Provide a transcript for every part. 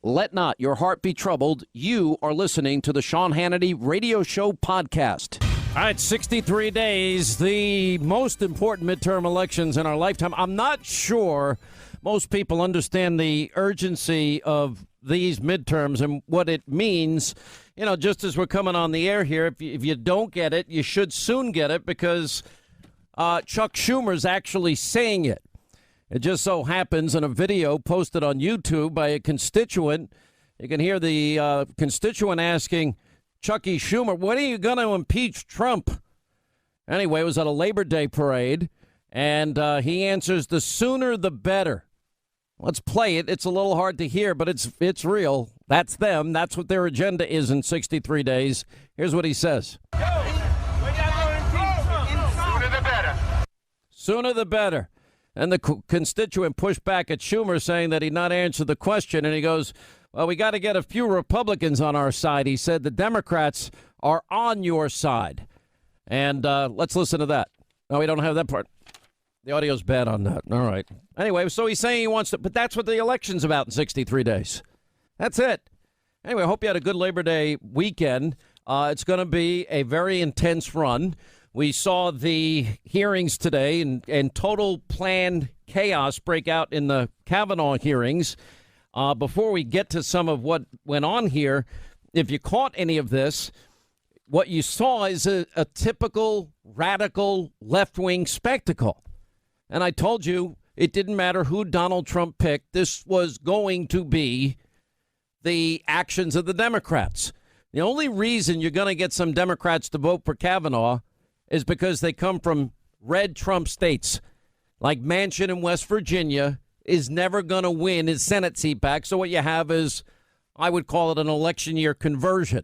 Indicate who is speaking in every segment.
Speaker 1: Let not your heart be troubled. You are listening to the Sean Hannity Radio Show podcast. All right, 63 days, the most important midterm elections in our lifetime. I'm not sure most people understand the urgency of these midterms and what it means. You know, just as we're coming on the air here, if you don't get it, you should soon get it because Chuck Schumer's actually saying it. It just so happens in a video posted on YouTube by a constituent, you can hear the constituent asking Chucky Schumer, when are you going to impeach Trump? Anyway, it was at a Labor Day parade, and he answers, the sooner the better. Let's play it. It's a little hard to hear, but it's real. That's them. That's what their agenda is in 63 days. Here's what he says.
Speaker 2: Sooner the better.
Speaker 1: Sooner the better. And the constituent pushed back at Schumer, saying that he'd not answered the question. And he goes, well, we got to get a few Republicans on our side. He said the Democrats are on your side. And let's listen to that. No, we don't have that part. The audio's bad on that. All right. Anyway, so he's saying he wants to, but that's what the election's about in 63 days. That's it. Anyway, I hope you had a good Labor Day weekend. It's going to be a very intense run. We saw the hearings today and total planned chaos break out in the Kavanaugh hearings. Before we get to some of what went on here, if you caught any of this, what you saw is a typical radical left-wing spectacle. And I told you it didn't matter who Donald Trump picked. This was going to be the actions of the Democrats. The only reason you're going to get some Democrats to vote for Kavanaugh is because they come from red Trump states. Like Manchin in West Virginia is never going to win his Senate seat back. So what you have is, I would call it an election year conversion.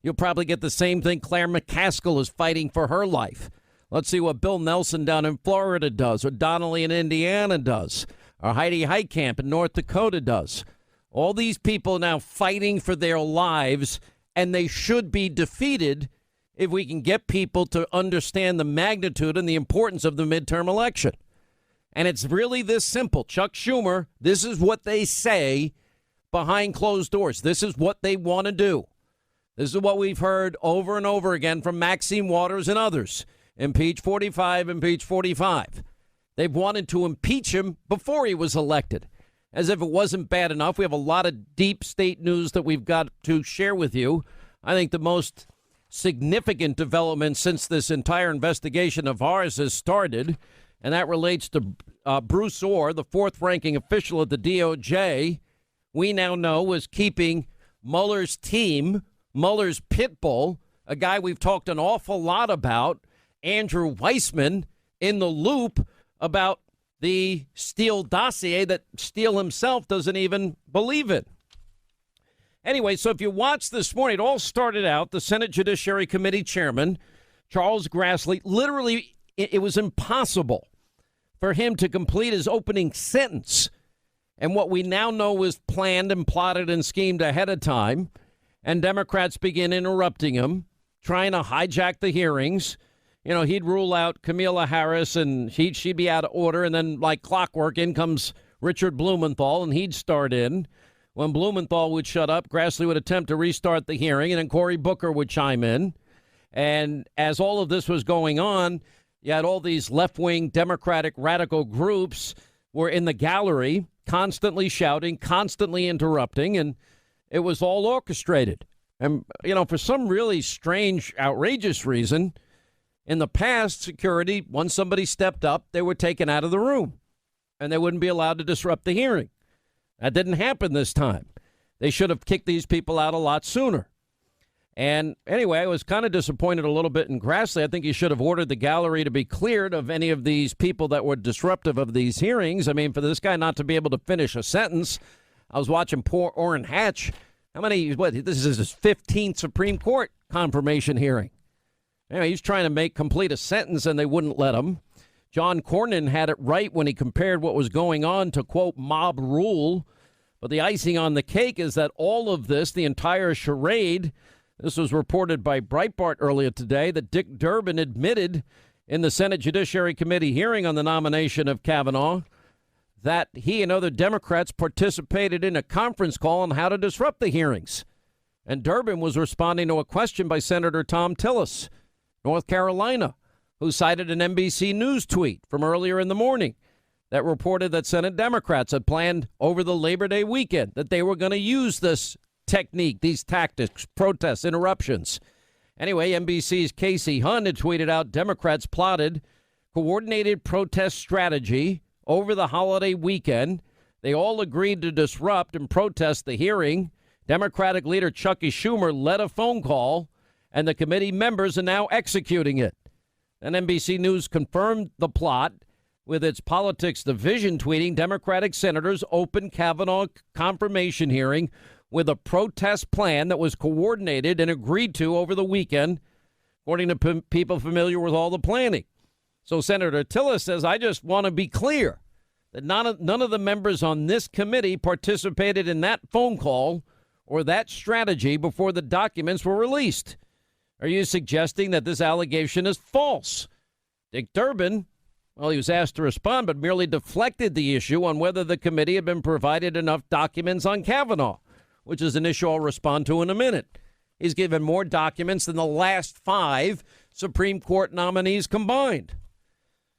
Speaker 1: You'll probably get the same thing. Claire McCaskill is fighting for her life. Let's see what Bill Nelson down in Florida does, or Donnelly in Indiana does, or Heidi Heitkamp in North Dakota does. All these people now fighting for their lives, and they should be defeated if we can get people to understand the magnitude and the importance of the midterm election. And it's really this simple. Chuck Schumer, this is what they say behind closed doors. This is what they want to do. This is what we've heard over and over again from Maxine Waters and others. Impeach 45, impeach 45. They've wanted to impeach him before he was elected. As if it wasn't bad enough, we have a lot of deep state news that we've got to share with you. I think the most significant development since this entire investigation of ours has started, and that relates to Bruce Orr, the fourth-ranking official at the DOJ, we now know was keeping Mueller's team, Mueller's pit bull, a guy we've talked an awful lot about, Andrew Weissman, in the loop about the Steele dossier that Steele himself doesn't even believe in. Anyway, so if you watched this morning, it all started out, the Senate Judiciary Committee chairman, Charles Grassley, literally, it was impossible for him to complete his opening sentence. And what we now know was planned and plotted and schemed ahead of time. And Democrats begin interrupting him, trying to hijack the hearings. You know, he'd rule out Kamala Harris and she'd be out of order. And then like clockwork, in comes Richard Blumenthal and he'd start in. When Blumenthal would shut up, Grassley would attempt to restart the hearing, and then Cory Booker would chime in. And as all of this was going on, you had all these left-wing Democratic radical groups were in the gallery, constantly shouting, constantly interrupting, and it was all orchestrated. And, you know, for some really strange, outrageous reason, in the past, security, once somebody stepped up, they were taken out of the room, and they wouldn't be allowed to disrupt the hearing. That didn't happen this time. They should have kicked these people out a lot sooner. And anyway, I was kind of disappointed a little bit in Grassley. I think he should have ordered the gallery to be cleared of any of these people that were disruptive of these hearings. I mean, for this guy not to be able to finish a sentence. I was watching poor Orrin Hatch. This is his 15th Supreme Court confirmation hearing. Anyway, he's trying to complete a sentence and they wouldn't let him. John Cornyn had it right when he compared what was going on to, quote, mob rule. But the icing on the cake is that all of this, the entire charade, this was reported by Breitbart earlier today, that Dick Durbin admitted in the Senate Judiciary Committee hearing on the nomination of Kavanaugh that he and other Democrats participated in a conference call on how to disrupt the hearings. And Durbin was responding to a question by Senator Tom Tillis, North Carolina, who cited an NBC News tweet from earlier in the morning that reported that Senate Democrats had planned over the Labor Day weekend that they were going to use this technique, these tactics, protests, interruptions. Anyway, NBC's Casey Hunt had tweeted out Democrats plotted coordinated protest strategy over the holiday weekend. They all agreed to disrupt and protest the hearing. Democratic leader Chuckie Schumer led a phone call, and the committee members are now executing it. And NBC News confirmed the plot with its politics division tweeting Democratic senators opened Kavanaugh confirmation hearing with a protest plan that was coordinated and agreed to over the weekend, according to people familiar with all the planning. So Senator Tillis says, I just want to be clear that none of the members on this committee participated in that phone call or that strategy before the documents were released. Are you suggesting that this allegation is false? Dick Durbin, well, he was asked to respond, but merely deflected the issue on whether the committee had been provided enough documents on Kavanaugh, which is an issue I'll respond to in a minute. He's given more documents than the last 5 Supreme Court nominees combined.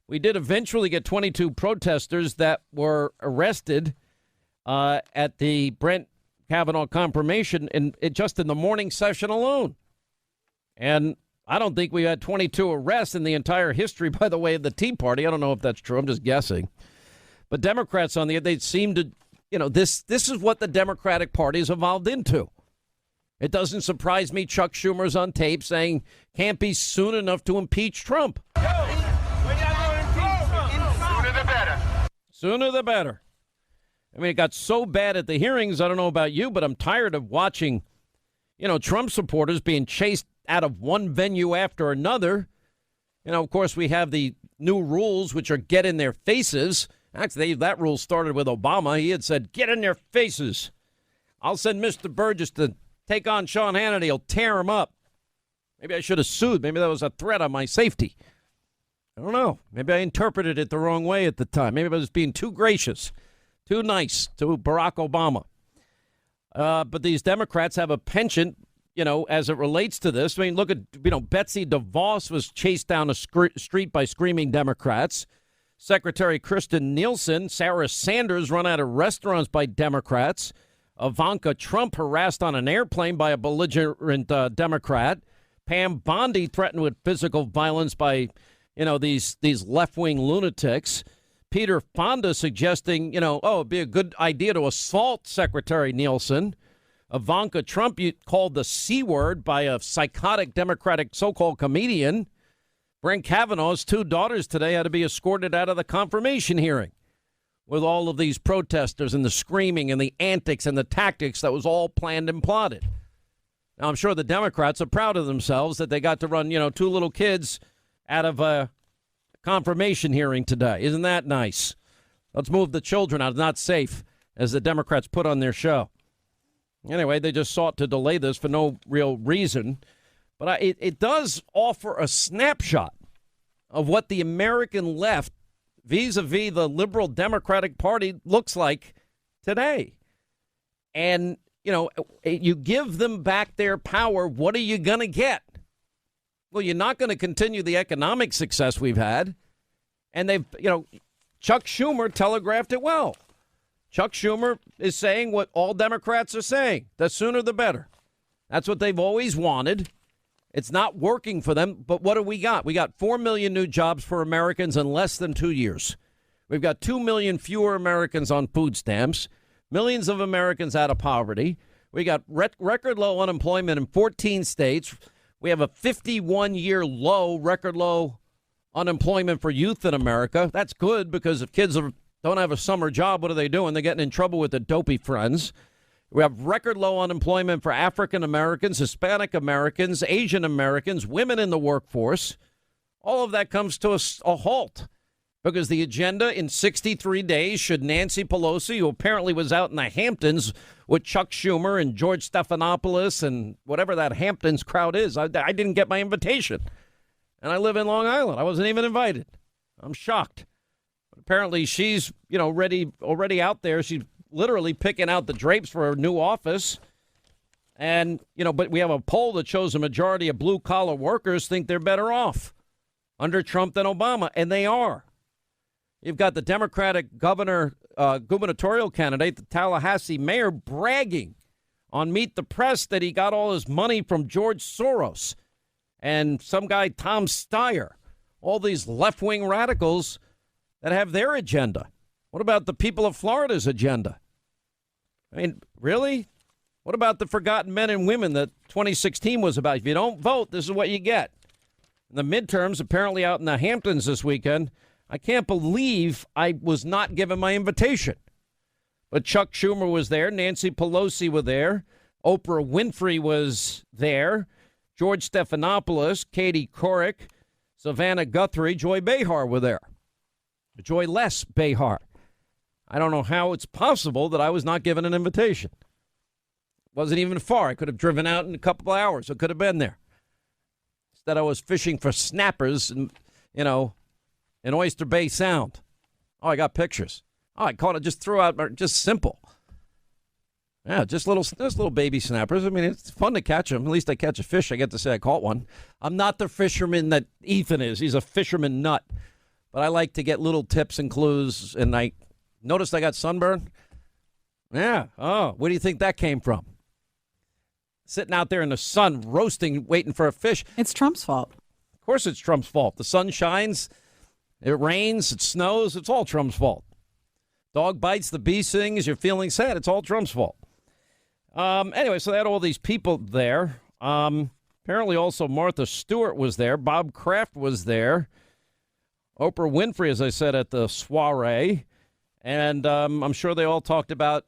Speaker 1: We did eventually get 22 protesters that were arrested at the Brett Kavanaugh confirmation just in the morning session alone. And I don't think we had 22 arrests in the entire history, by the way, of the Tea Party. I don't know if that's true. I'm just guessing. But Democrats on they seem to, this is what the Democratic Party has evolved into. It doesn't surprise me Chuck Schumer's on tape saying can't be soon enough to impeach Trump. Sooner the better. I mean, it got so bad at the hearings. I don't know about you, but I'm tired of watching, Trump supporters being chased out of one venue after another. Of course, we have the new rules, which are get in their faces. Actually, that rule started with Obama. He had said, get in their faces. I'll send Mr. Burgess to take on Sean Hannity. He'll tear him up. Maybe I should have sued. Maybe that was a threat on my safety. I don't know. Maybe I interpreted it the wrong way at the time. Maybe I was being too gracious, too nice to Barack Obama. But these Democrats have a penchant, as it relates to this. I mean, look at, Betsy DeVos was chased down a street by screaming Democrats. Secretary Kirstjen Nielsen, Sarah Sanders run out of restaurants by Democrats. Ivanka Trump harassed on an airplane by a belligerent Democrat. Pam Bondi threatened with physical violence by these left-wing lunatics. Peter Fonda suggesting, it'd be a good idea to assault Secretary Nielsen. Ivanka Trump called the C word by a psychotic Democratic so-called comedian. Brett Kavanaugh's 2 daughters today had to be escorted out of the confirmation hearing with all of these protesters and the screaming and the antics and the tactics that was all planned and plotted. Now, I'm sure the Democrats are proud of themselves that they got to run, 2 little kids out of a confirmation hearing today. Isn't that nice? Let's move the children out. It's not safe, as the Democrats put on their show. Anyway, they just sought to delay this for no real reason. But it does offer a snapshot of what the American left vis-a-vis the liberal Democratic Party looks like today. And, you give them back their power, what are you going to get? Well, you're not going to continue the economic success we've had. And they've, Chuck Schumer telegraphed it well. Chuck Schumer is saying what all Democrats are saying. The sooner the better. That's what they've always wanted. It's not working for them. But what do we got? We got 4 million new jobs for Americans in less than 2 years. We've got 2 million fewer Americans on food stamps, millions of Americans out of poverty. We got record low unemployment in 14 states. We have a 51-year low, record low unemployment for youth in America. That's good because if kids don't have a summer job, what are they doing? They're getting in trouble with their dopey friends. We have record low unemployment for African Americans, Hispanic Americans, Asian Americans, women in the workforce. All of that comes to a halt because the agenda in 63 days, should Nancy Pelosi, who apparently was out in the Hamptons with Chuck Schumer and George Stephanopoulos and whatever that Hamptons crowd is, I didn't get my invitation. And I live in Long Island. I wasn't even invited. I'm shocked. Apparently she's, already out there. She's literally picking out the drapes for her new office. And, but we have a poll that shows a majority of blue-collar workers think they're better off under Trump than Obama, and they are. You've got the Democratic gubernatorial candidate, the Tallahassee mayor, bragging on Meet the Press that he got all his money from George Soros and some guy, Tom Steyer, all these left-wing radicals that have their agenda. What about the people of Florida's agenda? I mean, really? What about the forgotten men and women that 2016 was about? If you don't vote, this is what you get. The midterms apparently out in the Hamptons this weekend. I can't believe I was not given my invitation. But Chuck Schumer was there. Nancy Pelosi was there. Oprah Winfrey was there. George Stephanopoulos, Katie Couric, Savannah Guthrie, Joy Behar were there. Joy Les Behar. I don't know how it's possible that I was not given an invitation. Wasn't even far. I could have driven out in a couple of hours. I could have been there. Instead, I was fishing for snappers and, in Oyster Bay Sound. Oh, I got pictures. Oh, I caught it. Just threw out. Just simple. Yeah, just little baby snappers. I mean, it's fun to catch them. At least I catch a fish. I get to say I caught one. I'm not the fisherman that Ethan is. He's a fisherman nut. But I like to get little tips and clues. And I noticed I got sunburn. Yeah. Oh, where do you think that came from? Sitting out there in the sun, roasting, waiting for a fish.
Speaker 2: It's Trump's fault.
Speaker 1: Of course it's Trump's fault. The sun shines, it rains, it snows. It's all Trump's fault. Dog bites, the bee sings, you're feeling sad. It's all Trump's fault. Anyway, so they had all these people there. Apparently also Martha Stewart was there. Bob Kraft was there. Oprah Winfrey, as I said, at the soiree. And I'm sure they all talked about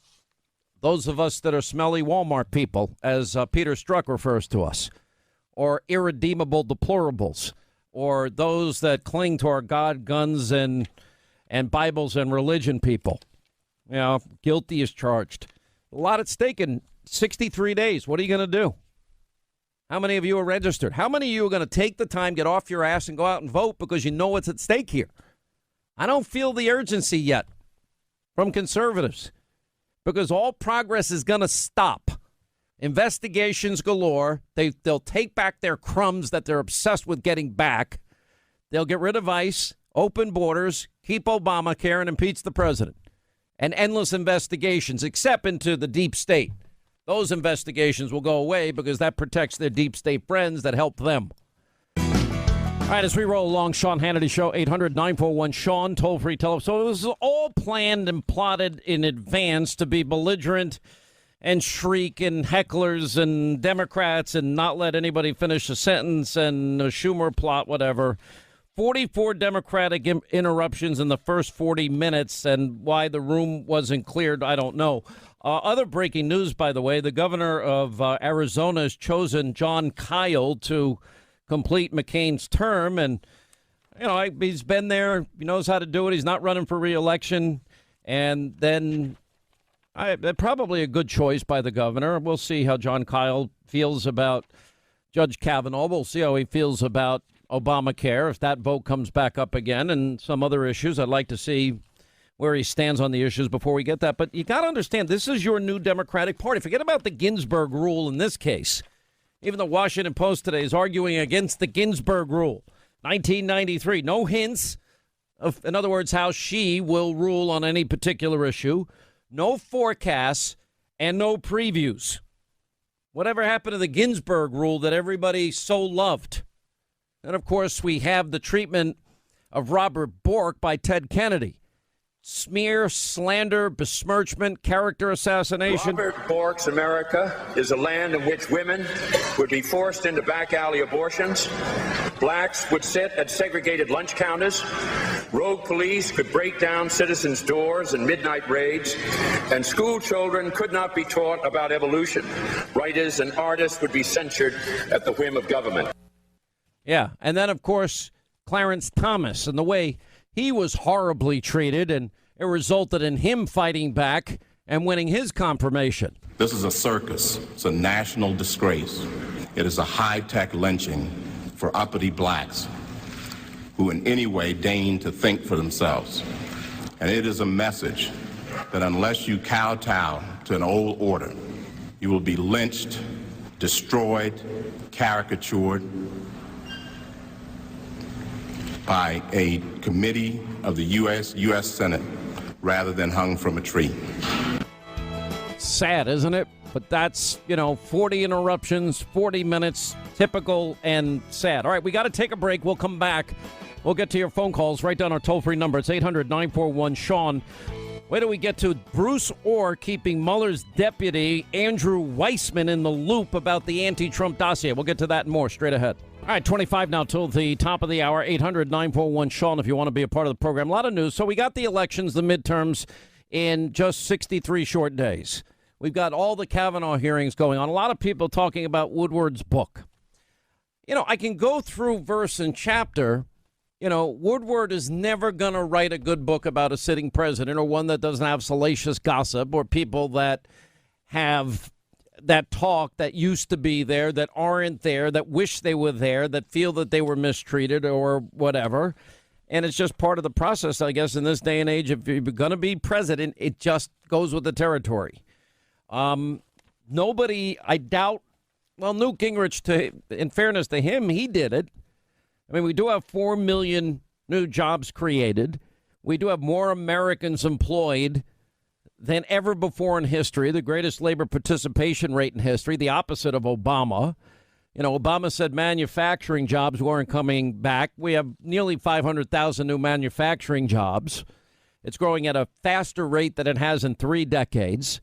Speaker 1: those of us that are smelly Walmart people, as Peter Strzok refers to us, or irredeemable deplorables, or those that cling to our God, guns, and Bibles and religion people. Guilty as charged. A lot at stake in 63 days. What are you going to do? How many of you are registered? How many of you are going to take the time, get off your ass, and go out and vote because you know what's at stake here? I don't feel the urgency yet from conservatives, because all progress is going to stop. Investigations galore. They'll take back their crumbs that they're obsessed with getting back. They'll get rid of ICE, open borders, keep Obamacare, and impeach the president. And endless investigations, except into the deep state. Those investigations will go away because that protects their deep state friends that help them. All right, as we roll along, Sean Hannity Show, 800-941-SEAN, toll-free telephone. So it was all planned and plotted in advance to be belligerent and shriek and hecklers and Democrats and not let anybody finish a sentence and a Schumer plot, whatever. 44 Democratic interruptions in the first 40 minutes, and why the room wasn't cleared, I don't know. Other breaking news, by the way, the governor of Arizona has chosen John Kyle to complete McCain's term, and he's been there, he knows how to do it. He's not running for re-election, and then probably a good choice by the governor. We'll see how John Kyle feels about Judge Kavanaugh. We'll see how he feels about Obamacare if that vote comes back up again, and some other issues. I'd like to see where he stands on the issues before we get that. But you got to understand, this is your new Democratic Party. Forget about the Ginsburg rule in this case. Even the Washington Post today is arguing against the Ginsburg rule. 1993. No hints of, in other words, how she will rule on any particular issue. No forecasts and no previews. Whatever happened to the Ginsburg rule that everybody so loved? And, of course, we have the treatment of Robert Bork by Ted Kennedy. Smear, slander, besmirchment, character assassination.
Speaker 3: Robert Bork's America is a land in which women would be forced into back alley abortions. Blacks would sit at segregated lunch counters. Rogue police could break down citizens' doors in midnight raids. And school children could not be taught about evolution. Writers and artists would be censured at the whim of government.
Speaker 1: Yeah. And then, of course, Clarence Thomas and the way he was horribly treated, and it resulted in him fighting back and winning his confirmation.
Speaker 4: This is a circus. It's a national disgrace. It is a high-tech lynching for uppity blacks who in any way deign to think for themselves. And it is a message that unless you kowtow to an old order, you will be lynched, destroyed, caricatured by a committee of the U.S. Senate rather than hung from a tree.
Speaker 1: Sad, isn't it? But that's, 40 interruptions, 40 minutes, typical and sad. All right, we got to take a break. We'll come back. We'll get to your phone calls. Write down our toll-free number. It's 800-941-SEAN. Where do we get to? Bruce Orr keeping Mueller's deputy, Andrew Weissman, in the loop about the anti-Trump dossier. We'll get to that and more straight ahead. All right, 25 now till the top of the hour. 800-941-SEAN if you want to be a part of the program. A lot of news. So we got the elections, the midterms, in just 63 short days. We've got all the Kavanaugh hearings going on. A lot of people talking about Woodward's book. I can go through verse and chapter. Woodward is never going to write a good book about a sitting president, or one that doesn't have salacious gossip, or people that have that talk that used to be there, that aren't there, that wish they were there, that feel that they were mistreated or whatever. And it's just part of the process, I guess, in this day and age. If you're going to be president, it just goes with the territory. Nobody, I doubt, well, Newt Gingrich, in fairness to him, he did it. I mean, we do have 4 million new jobs created. We do have more Americans employed than ever before in history, the greatest labor participation rate in history, the opposite of Obama. Obama said manufacturing jobs weren't coming back. We have nearly 500,000 new manufacturing jobs. It's growing at a faster rate than it has in 3 decades.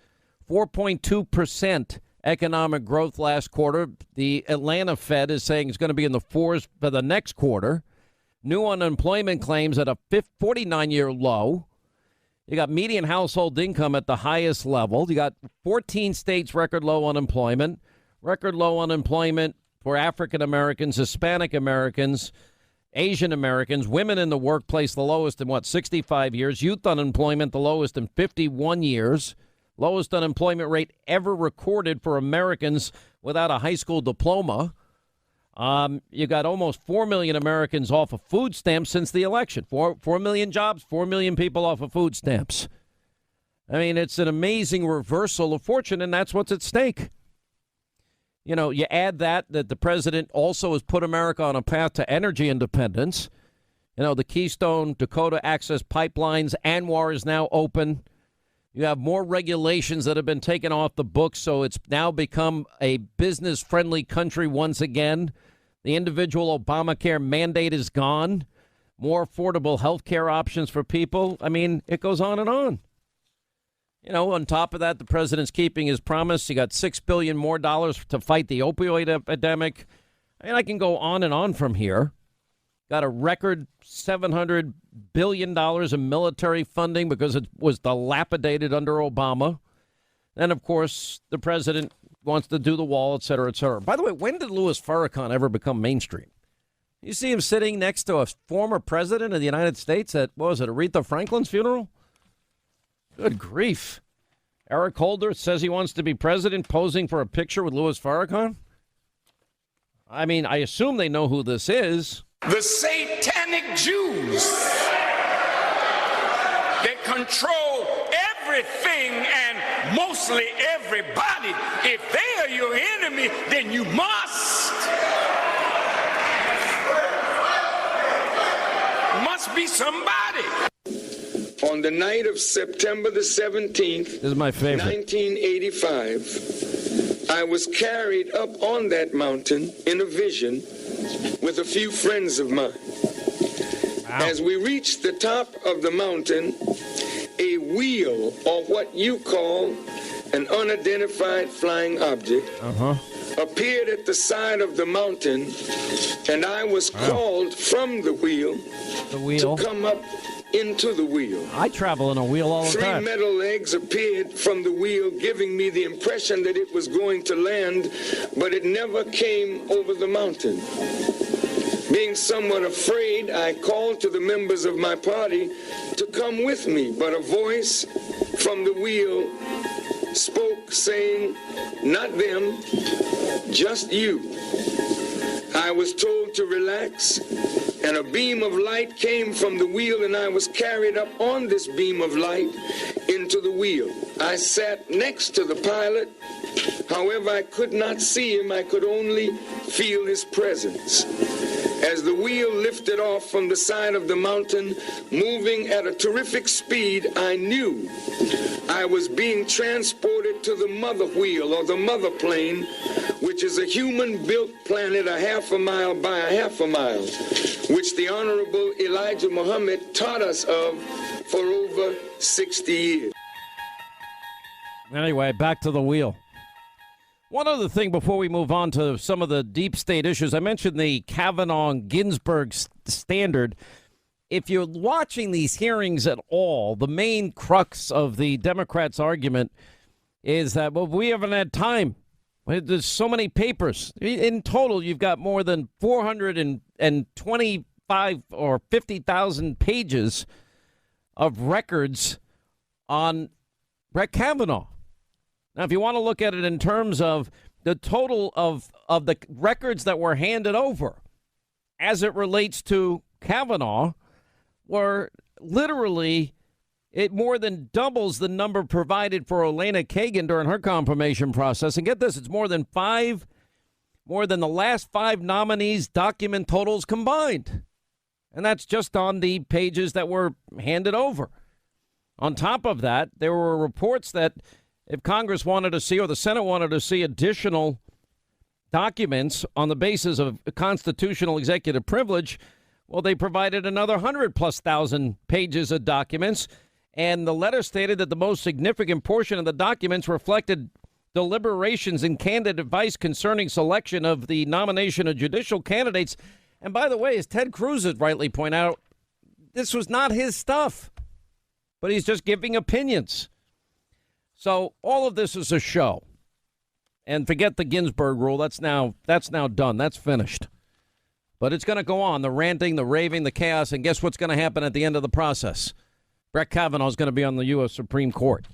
Speaker 1: 4.2% economic growth last quarter. The Atlanta Fed is saying it's going to be in the 4s for the next quarter. New unemployment claims at a 49-year low. You got median household income at the highest level. You got 14 states record low unemployment. Record low unemployment for African Americans, Hispanic Americans, Asian Americans, women in the workplace, the lowest in 65 years. Youth unemployment, the lowest in 51 years. Lowest unemployment rate ever recorded for Americans without a high school diploma. You got almost 4 million Americans off of food stamps since the election. 4 million jobs, 4 million people off of food stamps. I mean, it's an amazing reversal of fortune, and that's what's at stake. You add that the president also has put America on a path to energy independence. The Keystone Dakota Access Pipelines, ANWR is now open. You have more regulations that have been taken off the books, so it's now become a business-friendly country once again. The individual Obamacare mandate is gone. More affordable health care options for people. I mean, it goes on and on. On top of that, the president's keeping his promise. You got $6 billion more to fight the opioid epidemic. I mean, I can go on and on from here. Got a record $700 billion in military funding because it was dilapidated under Obama. And, of course, the president wants to do the wall, et cetera, et cetera. By the way, when did Louis Farrakhan ever become mainstream? You see him sitting next to a former president of the United States at, Aretha Franklin's funeral? Good grief. Eric Holder says he wants to be president, posing for a picture with Louis Farrakhan? I mean, I assume they know who this is.
Speaker 2: The satanic Jews, they control everything and mostly everybody. If they are your enemy, then you must be somebody.
Speaker 5: On the night of September the 17th,
Speaker 1: this is my favorite.
Speaker 5: 1985, I was carried up on that mountain in a vision with a few friends of mine. Wow. As we reached the top of the mountain, a wheel, or what you call an unidentified flying object, appeared at the side of the mountain, and I was called from the wheel to come up into the wheel.
Speaker 1: I travel in a wheel all the time.
Speaker 5: 3 metal legs appeared from the wheel, giving me the impression that it was going to land, but it never came over the mountain. Being somewhat afraid, I called to the members of my party to come with me, but a voice from the wheel spoke, saying, "Not them, just you." I was told to relax and a beam of light came from the wheel, and I was carried up on this beam of light into the wheel. I sat next to the pilot. However, I could not see him. I could only feel his presence. As the wheel lifted off from the side of the mountain, moving at a terrific speed, I knew I was being transported to the mother wheel, or the mother plane, which is a human-built planet a half a mile by a half a mile, which the Honorable Elijah Muhammad taught us of for over 60 years.
Speaker 1: Anyway, back to the wheel. One other thing before we move on to some of the deep state issues. I mentioned the Kavanaugh-Ginsburg standard. If you're watching these hearings at all, the main crux of the Democrats' argument is that, well, we haven't had time. There's so many papers. In total, you've got more than 425 or 50,000 pages of records on Brett Kavanaugh. Now, if you want to look at it in terms of the total of the records that were handed over as it relates to Kavanaugh, were literally, it more than doubles the number provided for Elena Kagan during her confirmation process. And get this, it's more than the last 5 nominees' document totals combined. And that's just on the pages that were handed over. On top of that, there were reports that if Congress wanted to see, or the Senate wanted to see, additional documents on the basis of constitutional executive privilege, well, they provided another 100,000+ pages of documents. And the letter stated that the most significant portion of the documents reflected deliberations and candidate advice concerning selection of the nomination of judicial candidates. And by the way, as Ted Cruz has rightly pointed out, this was not his stuff, but he's just giving opinions. So all of this is a show. And forget the Ginsburg rule. That's now done. That's finished. But it's going to go on, the ranting, the raving, the chaos. And guess what's going to happen at the end of the process? Brett Kavanaugh is going to be on the U.S. Supreme Court.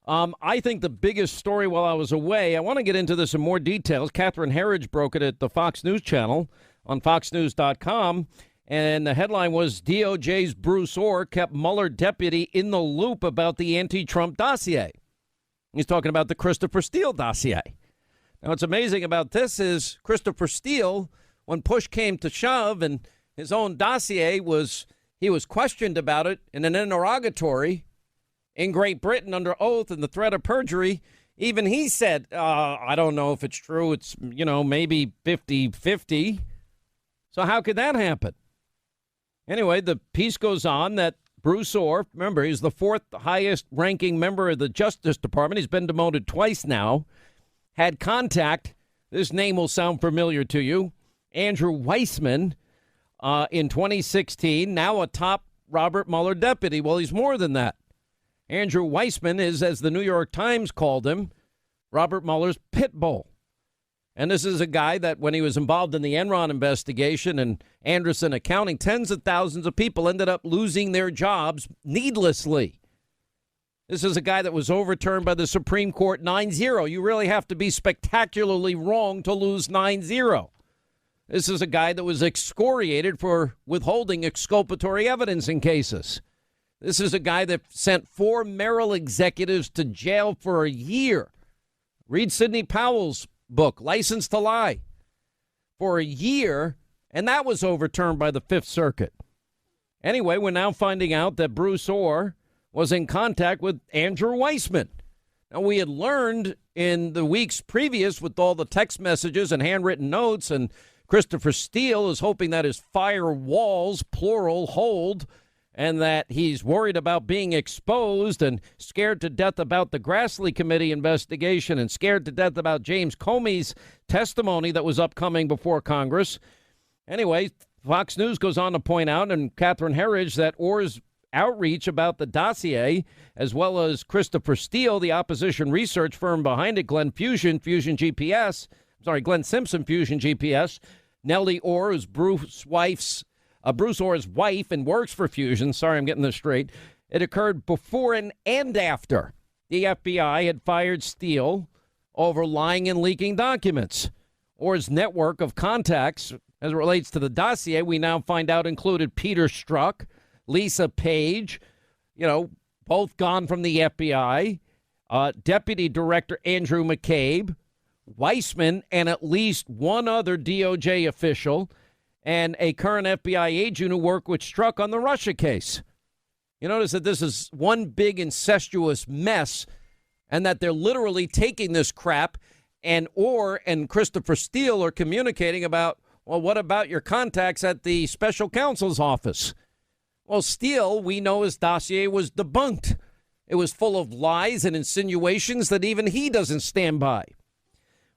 Speaker 1: I think the biggest story while I was away, I want to get into this in more details. Catherine Herridge broke it at the Fox News channel on foxnews.com. And the headline was DOJ's Bruce Orr kept Mueller deputy in the loop about the anti-Trump dossier. He's talking about the Christopher Steele dossier. Now, what's amazing about this is Christopher Steele, when push came to shove and his own dossier he was questioned about it in an interrogatory in Great Britain under oath and the threat of perjury. Even he said, I don't know if it's true. It's, maybe 50-50. So how could that happen? Anyway, the piece goes on that Bruce Orr, remember, he's the 4th highest ranking member of the Justice Department. He's been demoted twice now. Had contact, this name will sound familiar to you, Andrew Weissman, in 2016, now a top Robert Mueller deputy. Well, he's more than that. Andrew Weissman is, as the New York Times called him, Robert Mueller's pit bull. And this is a guy that when he was involved in the Enron investigation and Anderson accounting, tens of thousands of people ended up losing their jobs needlessly. This is a guy that was overturned by the Supreme Court 9-0. You really have to be spectacularly wrong to lose 9-0. This is a guy that was excoriated for withholding exculpatory evidence in cases. This is a guy that sent 4 Merrill executives to jail for a year. Read Sidney Powell's book, License to Lie, for a year, and that was overturned by the Fifth Circuit. Anyway, we're now finding out that Bruce Orr was in contact with Andrew Weissman. Now, we had learned in the weeks previous with all the text messages and handwritten notes, and Christopher Steele is hoping that his firewalls, plural, hold, and that he's worried about being exposed and scared to death about the Grassley Committee investigation and scared to death about James Comey's testimony that was upcoming before Congress. Anyway, Fox News goes on to point out, and Catherine Herridge, that Orr's outreach about the dossier, as well as Christopher Steele, the opposition research firm behind it, Glenn Simpson, Fusion GPS, Nellie Orr is Bruce Orr's wife and works for Fusion. Sorry, I'm getting this straight. It occurred before and after the FBI had fired Steele over lying and leaking documents. Orr's network of contacts as it relates to the dossier, we now find out included Peter Strzok, Lisa Page, both gone from the FBI, Deputy Director Andrew McCabe, Weissman, and at least one other DOJ official, and a current FBI agent who worked with Strzok on the Russia case. You notice that this is one big incestuous mess, and that they're literally taking this crap, and Orr and Christopher Steele are communicating about, well, what about your contacts at the special counsel's office? Well, Steele, we know his dossier was debunked. It was full of lies and insinuations that even he doesn't stand by.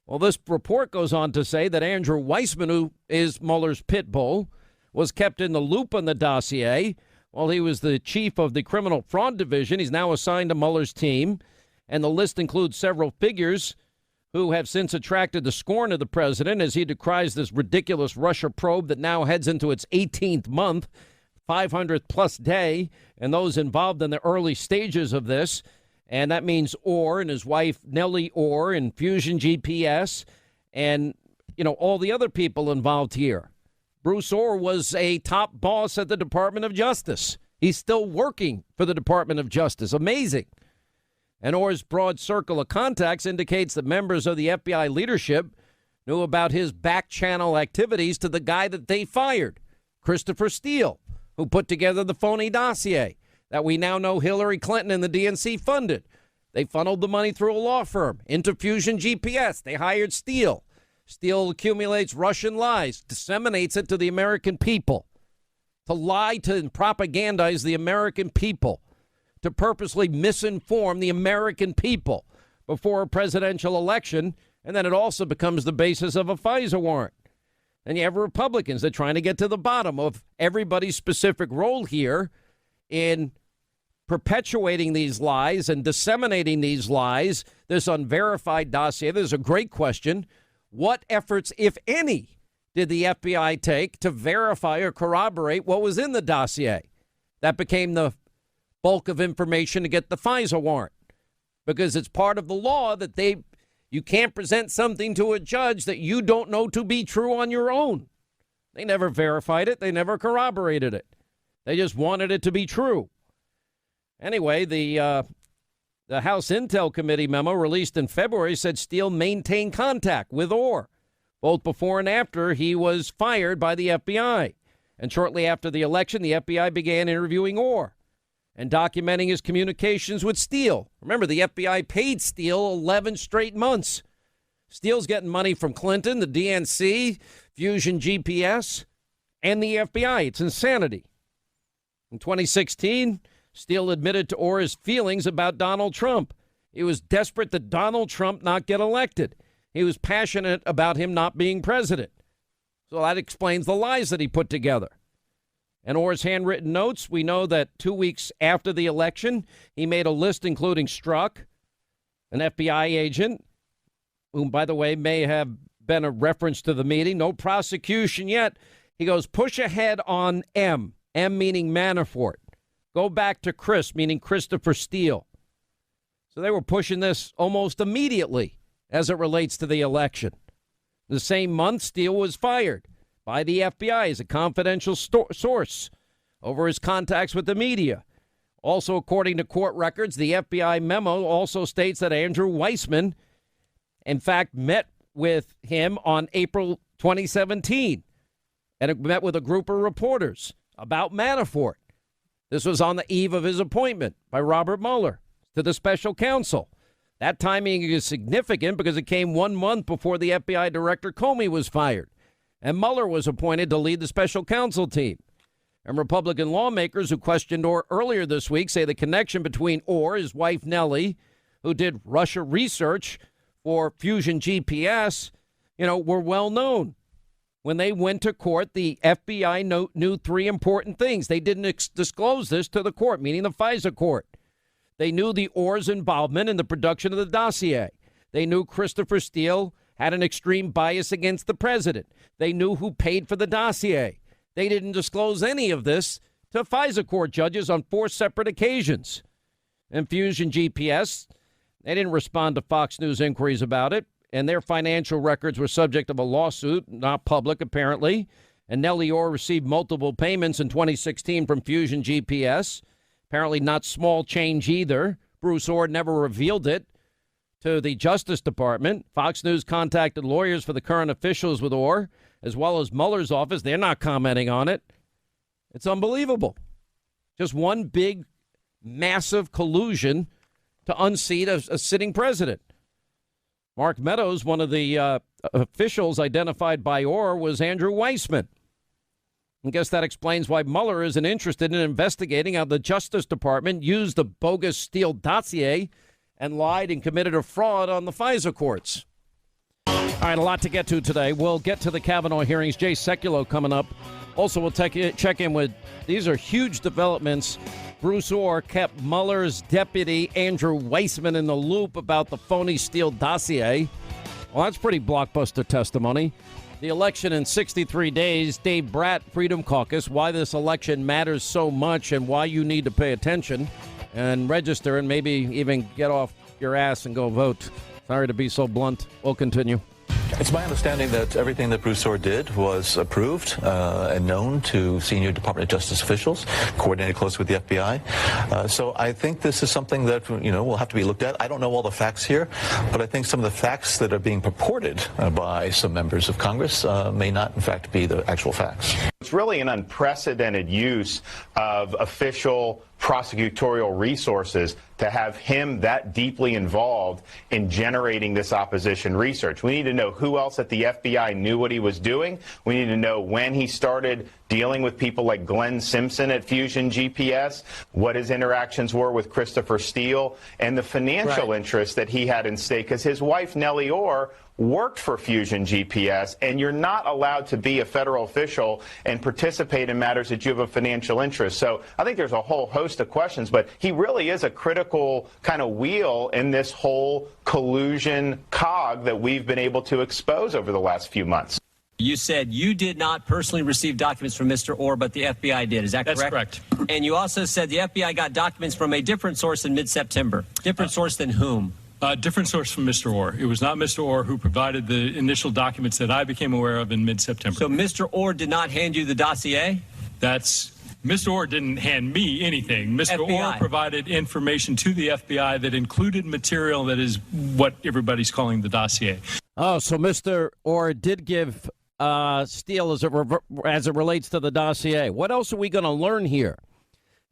Speaker 1: Well, this report goes on to say that Andrew Weissman, who is Mueller's pit bull, was kept in the loop on the dossier while he was the chief of the criminal fraud division. He's now assigned to Mueller's team, and the list includes several figures who have since attracted the scorn of the president as he decries this ridiculous Russia probe that now heads into its 18th month, 500th plus day, and those involved in the early stages of this. And that means Orr and his wife, Nellie Orr, and Fusion GPS, and, all the other people involved here. Bruce Orr was a top boss at the Department of Justice. He's still working for the Department of Justice. Amazing. And Orr's broad circle of contacts indicates that members of the FBI leadership knew about his back channel activities to the guy that they fired, Christopher Steele, who put together the phony dossier that we now know Hillary Clinton and the DNC funded. They funneled the money through a law firm into Fusion GPS. They hired Steele. Steele accumulates Russian lies, disseminates it to the American people, to lie to and propagandize the American people, to purposely misinform the American people before a presidential election, and then it also becomes the basis of a FISA warrant. And you have Republicans that are trying to get to the bottom of everybody's specific role here in perpetuating these lies and disseminating these lies, this unverified dossier. There's a great question. What efforts, if any, did the FBI take to verify or corroborate what was in the dossier? That became the bulk of information to get the FISA warrant, because it's part of the law that you can't present something to a judge that you don't know to be true on your own. They never verified it. They never corroborated it. They just wanted it to be true. Anyway, the House Intel Committee memo released in February said Steele maintained contact with Orr, both before and after he was fired by the FBI. And shortly after the election, the FBI began interviewing Orr and documenting his communications with Steele. Remember, the FBI paid Steele 11 straight months. Steele's getting money from Clinton, the DNC, Fusion GPS, and the FBI. It's insanity. In 2016, Steele admitted to Orr's feelings about Donald Trump. He was desperate that Donald Trump not get elected. He was passionate about him not being president. So that explains the lies that he put together. And Orr's handwritten notes, we know that 2 weeks after the election, he made a list including Strzok, an FBI agent, whom, by the way, may have been a reference to the meeting. No prosecution yet. He goes, push ahead on M meaning Manafort. Go back to Chris, meaning Christopher Steele. So they were pushing this almost immediately as it relates to the election. The same month, Steele was fired by the FBI as a confidential source over his contacts with the media. Also, according to court records, the FBI memo also states that Andrew Weissman, in fact, met with him on April 2017 and met with a group of reporters about Manafort. This was on the eve of his appointment by Robert Mueller to the special counsel. That timing is significant because it came 1 month before the FBI director Comey was fired, and Mueller was appointed to lead the special counsel team. And Republican lawmakers who questioned Orr earlier this week say the connection between Orr, his wife Nellie, who did Russia research for Fusion GPS, were well known. When they went to court, the FBI knew three important things. They didn't disclose this to the court, meaning the FISA court. They knew the Orr's involvement in the production of the dossier. They knew Christopher Steele had an extreme bias against the president. They knew who paid for the dossier. They didn't disclose any of this to FISA court judges on 4 separate occasions. And Fusion GPS, they didn't respond to Fox News inquiries about it. and their financial records were subject of a lawsuit, not public apparently. And Nellie Orr received multiple payments in 2016 from Fusion GPS. Apparently not small change either. Bruce Orr never revealed it to the Justice Department. Fox News contacted lawyers for the current officials with Orr, as well as Mueller's office. They're not commenting on it. It's unbelievable. Just one big, massive collusion to unseat a sitting president. Mark Meadows, one of the officials identified by Orr, was Andrew Weissman. I guess that explains why Mueller isn't interested in investigating how the Justice Department used the bogus Steele dossier and lied and committed a fraud on the FISA courts. All right, a lot to get to today. We'll get to the Kavanaugh hearings. Jay Sekulow coming up. Also, we'll check in with, these are huge developments. Bruce Orr kept Mueller's deputy, Andrew Weissman, in the loop about the phony Steele dossier. Well, that's pretty blockbuster testimony. The election in 63 days. Dave Bratt, Freedom Caucus, why this election matters so much and why you need to pay attention and register and maybe even get off your ass and go vote. Sorry to be so blunt. We'll continue.
Speaker 6: It's my understanding that everything that Bruce Orr did was approved and known to senior Department of Justice officials, coordinated closely with the FBI. So I think this is something that, will have to be looked at. I don't know all the facts here, but I think some of the facts that are being purported by some members of Congress may not, in fact, be the actual facts.
Speaker 7: It's really an unprecedented use of official prosecutorial resources to have him that deeply involved in generating this opposition research. We need to know who else at the FBI knew what he was doing. We need to know when he started dealing with people like Glenn Simpson at Fusion GPS, what his interactions were with Christopher Steele, and the financial interests that he had in stake, because his wife, Nellie Orr, worked for Fusion GPS, and you're not allowed to be a federal official and participate in matters that you have a financial interest. So I think there's a whole host of questions, but he really is a critical kind of wheel in this whole collusion cog that we've been able to expose over the last few months.
Speaker 8: You said you did not personally receive documents from Mr. Orr, but the FBI did. Is that correct?
Speaker 9: That's correct.
Speaker 8: And you also said the FBI got documents from a different source in mid-September. Different source than whom?
Speaker 9: Different source from Mr. Orr. It was not Mr. Orr who provided the initial documents that I became aware of in mid-September.
Speaker 8: So Mr. Orr did not hand you the dossier?
Speaker 9: Mr. Orr didn't hand me anything. Mr.
Speaker 8: FBI.
Speaker 9: Orr provided information to the FBI that included material that is what everybody's calling the dossier.
Speaker 1: Oh, so Mr. Orr did give Steele as it relates to the dossier. What else are we going to learn here?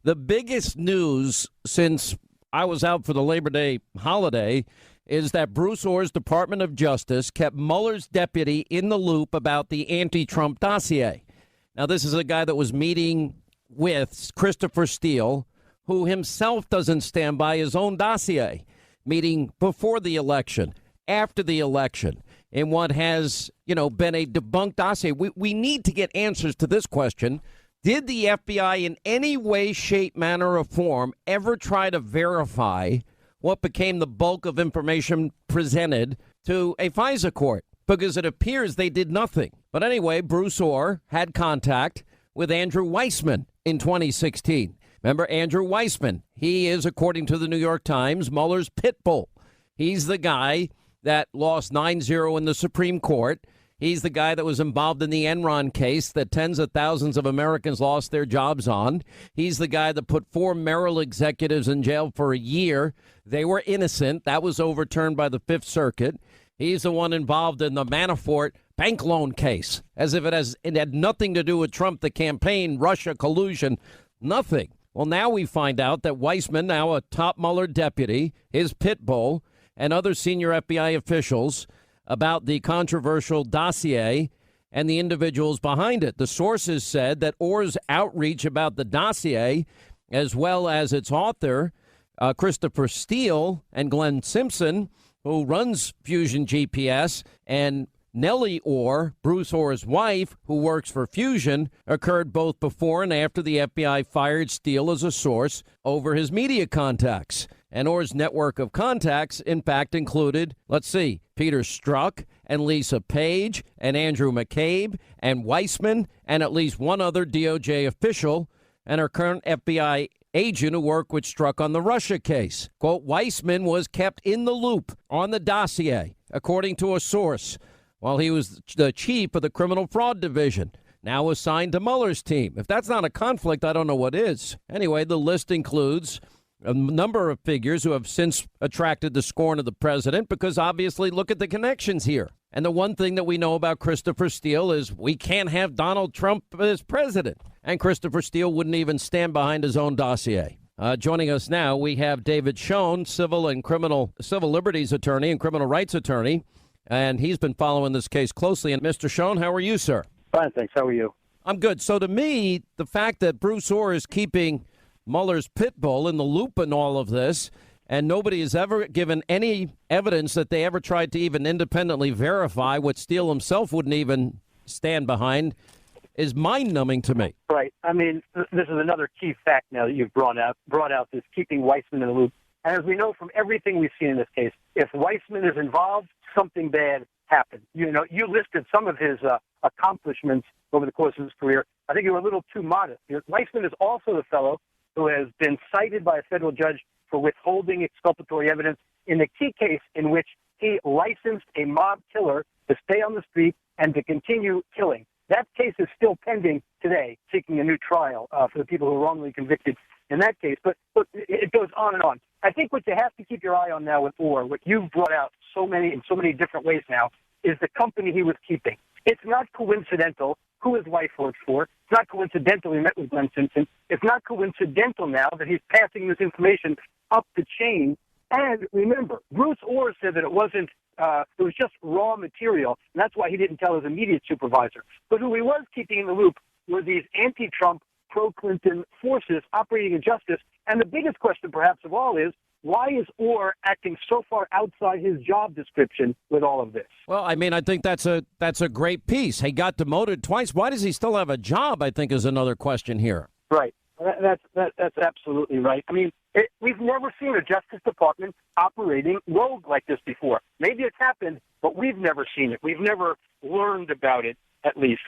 Speaker 1: The biggest news since I was out for the Labor Day holiday is that Bruce Orr's Department of Justice kept Mueller's deputy in the loop about the anti-Trump dossier. Now, this is a guy that was meeting with Christopher Steele, who himself doesn't stand by his own dossier, meeting before the election, after the election, in what has, been a debunked dossier. We need to get answers to this question. Did the FBI in any way, shape, manner, or form ever try to verify what became the bulk of information presented to a FISA court? Because it appears they did nothing. But anyway, Bruce Orr had contact with Andrew Weissman in 2016. Remember Andrew Weissman? He is, according to the New York Times, Mueller's pit bull. He's the guy that lost 9-0 in the Supreme Court. He's the guy that was involved in the Enron case that tens of thousands of Americans lost their jobs on. He's the guy that put 4 Merrill executives in jail for a year. They were innocent. That was overturned by the Fifth Circuit. He's the one involved in the Manafort bank loan case, as if it had nothing to do with Trump, the campaign, Russia, collusion, nothing. Well, now we find out that Weissman, now a top Mueller deputy, his pit bull, and other senior FBI officials about the controversial dossier and the individuals behind it. The sources said that Orr's outreach about the dossier, as well as its author, Christopher Steele and Glenn Simpson, who runs Fusion GPS, and Nellie Orr, Bruce Orr's wife, who works for Fusion, occurred both before and after the FBI fired Steele as a source over his media contacts. And Orr's network of contacts, in fact, included, Peter Strzok and Lisa Page and Andrew McCabe and Weissman and at least one other DOJ official and our current FBI agent who worked with Strzok on the Russia case. Quote, Weissman was kept in the loop on the dossier according to a source, while he was the chief of the criminal fraud division, now assigned to Mueller's team. If that's not a conflict, I don't know what is. Anyway, the list includes a number of figures who have since attracted the scorn of the president because obviously look at the connections here. And the one thing that we know about Christopher Steele is we can't have Donald Trump as president. And Christopher Steele wouldn't even stand behind his own dossier. Joining us now, we have David Schoen, civil liberties attorney and criminal rights attorney. And he's been following this case closely. And Mr. Schoen, how are you, sir?
Speaker 10: Fine, thanks. How are you?
Speaker 1: I'm good. So to me, the fact that Bruce Orr is keeping Mueller's pit bull in the loop in all of this, and nobody has ever given any evidence that they ever tried to even independently verify what Steele himself wouldn't even stand behind, is mind-numbing to me.
Speaker 10: Right. I mean, this is another key fact now that you've brought out, this keeping Weissman in the loop. And as we know from everything we've seen in this case, if Weissman is involved, something bad happened. You know, you listed some of his accomplishments over the course of his career. I think you were a little too modest. Weissman is also the fellow who has been cited by a federal judge for withholding exculpatory evidence in the key case in which he licensed a mob killer to stay on the street and to continue killing. That case is still pending today, seeking a new trial for the people who were wrongly convicted in that case. But it goes on and on. I think what you have to keep your eye on now with Orr, what you've brought out in so many different ways now, is the company he was keeping. It's not coincidental who his wife works for. It's not coincidental he met with Glenn Simpson. It's not coincidental now that he's passing this information up the chain. And remember, Bruce Orr said that it was just raw material, and that's why he didn't tell his immediate supervisor. But who he was keeping in the loop were these anti-Trump, pro-Clinton forces operating in justice. And the biggest question, perhaps, of all is, why is Orr acting so far outside his job description with all of this?
Speaker 1: Well, I mean, I think that's a great piece. He got demoted twice. Why does he still have a job, I think, is another question here.
Speaker 10: Right. That's absolutely right. I mean, we've never seen a Justice Department operating rogue like this before. Maybe it's happened, but we've never seen it. We've never learned about it, at least.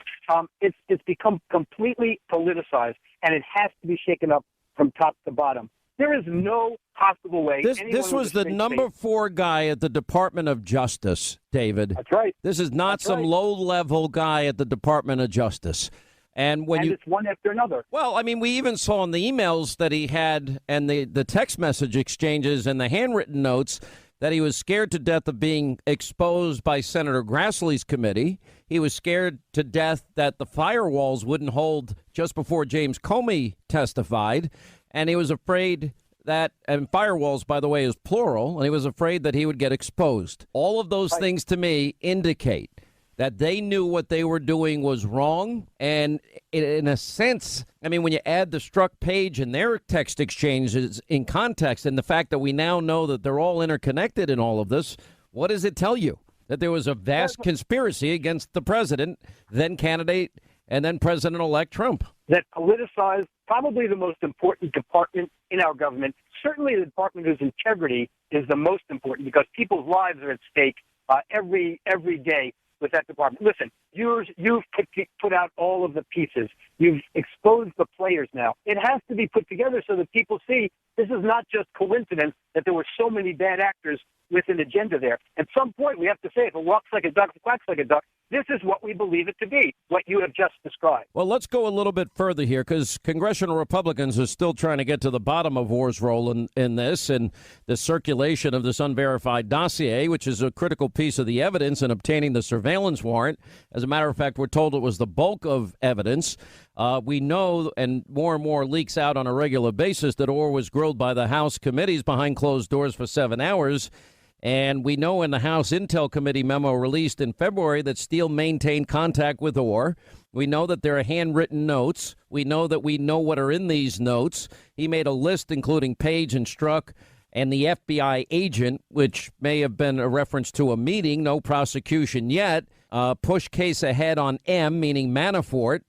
Speaker 10: It's become completely politicized, and it has to be shaken up from top to bottom. There is no possible way.
Speaker 1: This was the number 4 guy at the Department of Justice, David.
Speaker 10: That's right.
Speaker 1: This is not some low-level guy at the Department of Justice. And
Speaker 10: it's one after another.
Speaker 1: Well, I mean, we even saw in the emails that he had and the text message exchanges and the handwritten notes that he was scared to death of being exposed by Senator Grassley's committee. He was scared to death that the firewalls wouldn't hold just before James Comey testified. And he was afraid that, and firewalls, by the way, is plural, and he was afraid that he would get exposed. All of those things to me indicate that they knew what they were doing was wrong. And in a sense, I mean, when you add the Strzok Page and their text exchanges in context and the fact that we now know that they're all interconnected in all of this, what does it tell you? That there was a vast conspiracy against the president, then candidate, and then President-elect Trump.
Speaker 10: That politicized probably the most important department in our government. Certainly the department whose integrity is the most important because people's lives are at stake every day with that department. Listen, you've put out all of the pieces. You've exposed the players now. It has to be put together so that people see this is not just coincidence that there were so many bad actors with an agenda there. At some point, we have to say, if it walks like a duck, it quacks like a duck. This is what we believe it to be, what you have just described.
Speaker 1: Well, let's go a little bit further here because congressional Republicans are still trying to get to the bottom of Orr's role in this and the circulation of this unverified dossier, which is a critical piece of the evidence in obtaining the surveillance warrant. As a matter of fact, we're told it was the bulk of evidence. We know, and more leaks out on a regular basis, that Orr was grilled by the House committees behind closed doors for 7 hours. And we know in the House Intel Committee memo released in February that Steele maintained contact with Orr. We know that there are handwritten notes. We know that we know what are in these notes. He made a list including Page and Strzok and the FBI agent, which may have been a reference to a meeting, no prosecution yet. Push case ahead on M, meaning Manafort.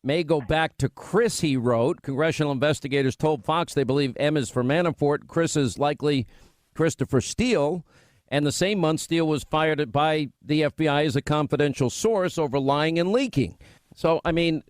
Speaker 1: May go back to Chris, he wrote. Congressional investigators told Fox they believe M is for Manafort. Chris is likely Christopher Steele. And the same month, Steele was fired by the FBI as a confidential source over lying and leaking. So, I mean,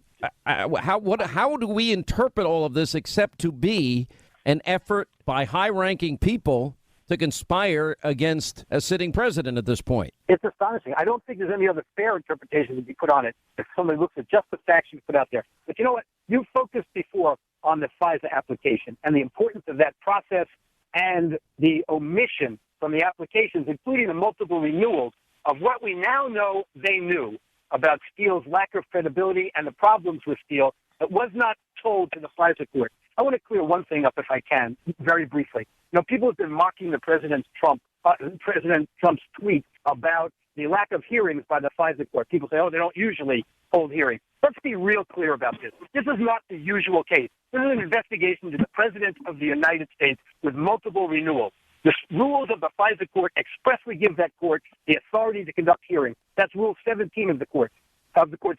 Speaker 1: how do we interpret all of this except to be an effort by high-ranking people to conspire against a sitting president at this point.
Speaker 10: It's astonishing. I don't think there's any other fair interpretation to be put on it if somebody looks at just the facts you put out there. But you know what? You focused before on the FISA application and the importance of that process and the omission from the applications, including the multiple renewals of what we now know they knew about Steele's lack of credibility and the problems with Steele that was not told to the FISA court. I want to clear one thing up, if I can, very briefly. You know, people have been mocking President Trump's tweet about the lack of hearings by the FISA court. People say, oh, they don't usually hold hearings. Let's be real clear about this. This is not the usual case. This is an investigation into the President of the United States with multiple renewals. The rules of the FISA court expressly give that court the authority to conduct hearings. That's Rule 17 of the court's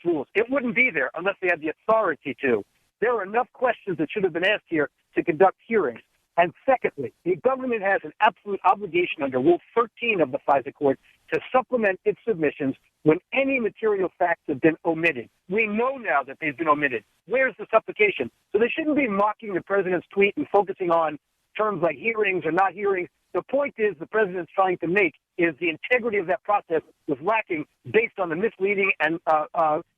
Speaker 10: rules. It wouldn't be there unless they had the authority to. There are enough questions that should have been asked here to conduct hearings. And secondly, the government has an absolute obligation under Rule 13 of the FISA court to supplement its submissions when any material facts have been omitted. We know now that they've been omitted. Where's the supplication? So they shouldn't be mocking the president's tweet and focusing on terms like hearings or not hearings. The point is the president's trying to make is the integrity of that process was lacking based on the misleading and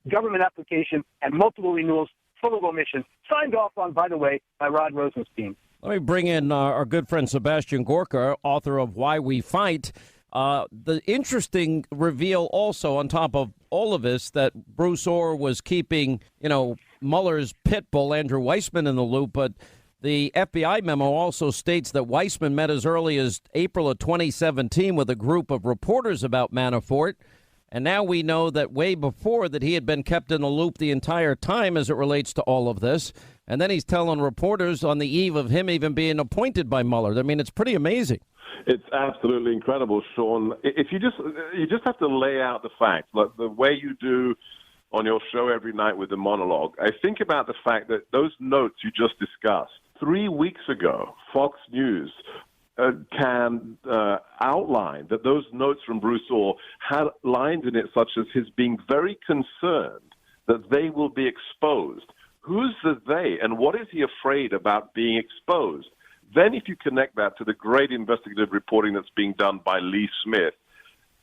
Speaker 10: government application and multiple renewals full of omissions, signed off on, by the way, by Rod Rosenstein.
Speaker 1: Let me bring in our good friend Sebastian Gorka, author of Why We Fight. The interesting reveal also on top of all of this that Bruce Orr was keeping, Mueller's pit bull, Andrew Weissman, in the loop, but the FBI memo also states that Weissman met as early as April of 2017 with a group of reporters about Manafort. And now we know that way before that he had been kept in the loop the entire time as it relates to all of this. And then he's telling reporters on the eve of him even being appointed by Mueller. I mean, it's pretty amazing.
Speaker 11: It's absolutely incredible, Sean. If you just have to lay out the facts, like the way you do on your show every night with the monologue. I think about the fact that those notes you just discussed, 3 weeks ago, Fox News can outline that those notes from Bruce Orr had lines in it such as his being very concerned that they will be exposed. Who's the they, and what is he afraid about being exposed? Then if you connect that to the great investigative reporting that's being done by Lee Smith,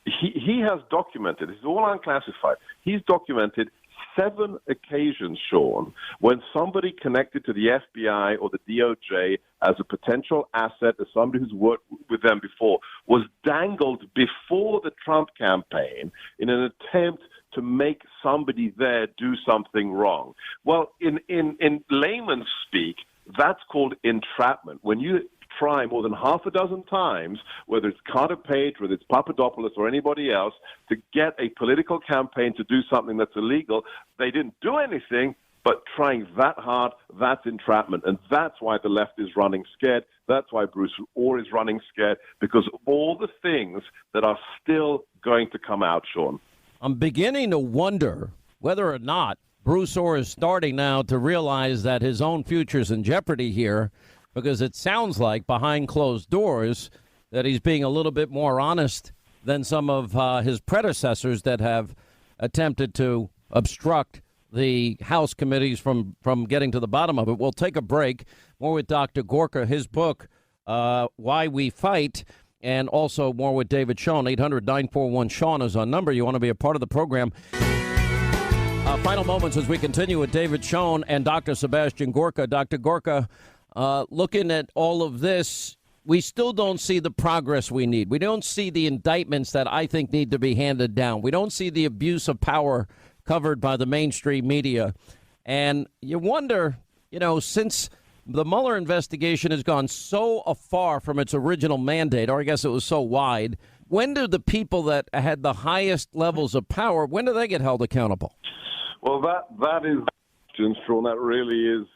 Speaker 11: he has documented, this is all unclassified, he's documented 7 occasions, Sean, when somebody connected to the FBI or the DOJ as a potential asset, as somebody who's worked with them before, was dangled before the Trump campaign in an attempt to make somebody there do something wrong. Well, in layman's speak, that's called entrapment. When you try more than half a dozen times, whether it's Carter Page, whether it's Papadopoulos or anybody else, to get a political campaign to do something that's illegal, they didn't do anything, but trying that hard, that's entrapment. And that's why the left is running scared. That's why Bruce Orr is running scared, because of all the things that are still going to come out, Sean.
Speaker 1: I'm beginning to wonder whether or not Bruce Orr is starting now to realize that his own future's in jeopardy here, because it sounds like behind closed doors that he's being a little bit more honest than some of his predecessors that have attempted to obstruct the House committees from getting to the bottom of it. We'll take a break. More with Dr. Gorka, his book, Why We Fight, and also more with David Sean. 800-941-SEAN is our number. You want to be a part of the program. Final moments as we continue with David Sean and Dr. Sebastian Gorka. Dr. Gorka, looking at all of this, we still don't see the progress we need. We don't see the indictments that I think need to be handed down. We don't see the abuse of power covered by the mainstream media. And you wonder, since the Mueller investigation has gone so far from its original mandate, or I guess it was so wide, when do the people that had the highest levels of power, when do they get held accountable?
Speaker 11: Well, that is, Sean, that really is,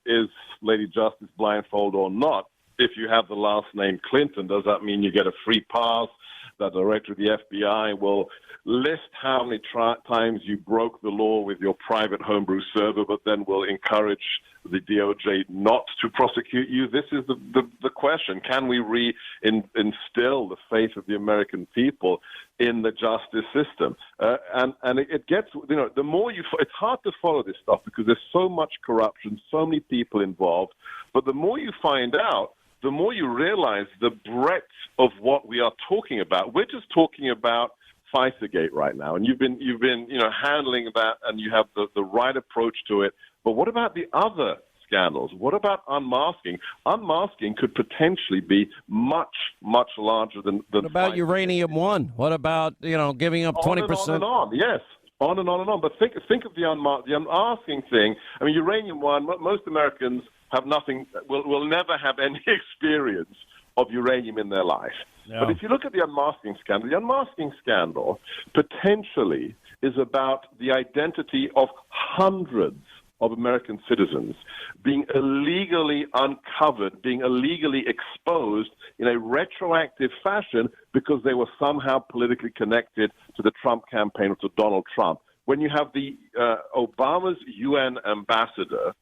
Speaker 11: is Lady Justice blindfold or not? If you have the last name Clinton, does that mean you get a free pass? The director of the FBI will list how many times you broke the law with your private homebrew server, but then will encourage the DOJ not to prosecute you? This is the question. Can we instill the faith of the American people in the justice system? And it gets, the more it's hard to follow this stuff because there's so much corruption, so many people involved. But the more you find out, the more you realize the breadth of what we are talking about. We're just talking about FISAgate right now, and you've been handling that, and you have the right approach to it. But what about the other scandals? What about unmasking? Unmasking could potentially be much, much larger than
Speaker 1: What about
Speaker 11: FISAgate.
Speaker 1: Uranium One? What about giving up 20%?
Speaker 11: On and on, yes. On and on and on. But think of the unmasking thing. I mean, Uranium One, most Americans have nothing, will never have any experience of uranium in their life.
Speaker 1: Yeah.
Speaker 11: But if you look at the unmasking scandal potentially is about the identity of hundreds of American citizens being illegally uncovered, being illegally exposed in a retroactive fashion because they were somehow politically connected to the Trump campaign or to Donald Trump. When you have the Obama's UN ambassador,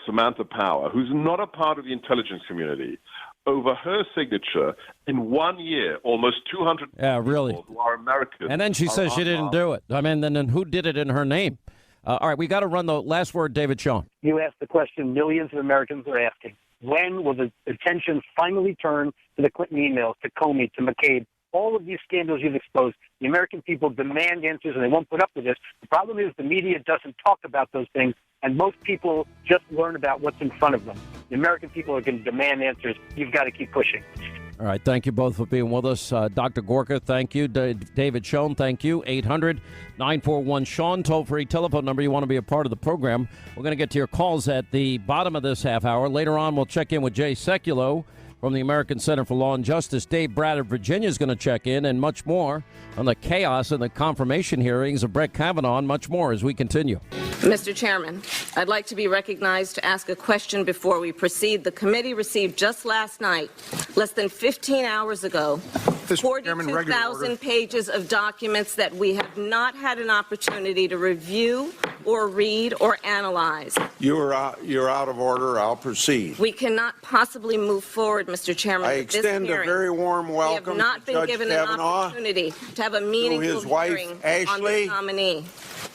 Speaker 11: Samantha Power, who's not a part of the intelligence community, over her signature in 1 year, almost 200 people who are Americans.
Speaker 1: And then she says she didn't do it. I mean, then who did it in her name? All right, we got to run the last word, David Sean.
Speaker 10: You asked the question millions of Americans are asking. When will the attention finally turn to the Clinton emails, to Comey, to McCabe? All of these scandals you've exposed, the American people demand answers, and they won't put up with this. The problem is the media doesn't talk about those things, and most people just learn about what's in front of them. The American people are going to demand answers. You've got to keep pushing.
Speaker 1: All right, thank you both for being with us. Dr. Gorka, thank you. David Schoen, thank you. 800-941-SEAN, toll-free telephone number. You want to be a part of the program. We're going to get to your calls at the bottom of this half hour. Later on, we'll check in with Jay Sekulow from the American Center for Law and Justice. Dave Bratt of Virginia is going to check in, and much more on the chaos and the confirmation hearings of Brett Kavanaugh, and much more as we continue.
Speaker 12: Mr. Chairman, I'd like to be recognized to ask a question before we proceed. The committee received just last night, less than 15 hours ago, 42,000 pages of documents that we have not had an opportunity to review or read or analyze.
Speaker 13: You're out of order. I'll proceed.
Speaker 12: We cannot possibly move forward, Mr. Chairman,
Speaker 13: I
Speaker 12: with this
Speaker 13: extend
Speaker 12: hearing.
Speaker 13: a very warm welcome
Speaker 12: We have not
Speaker 13: to
Speaker 12: been
Speaker 13: Judge
Speaker 12: given
Speaker 13: Kavanaugh,
Speaker 12: an opportunity to have a meaningful
Speaker 13: his wife,
Speaker 12: hearing on
Speaker 13: Ashley.
Speaker 12: this nominee.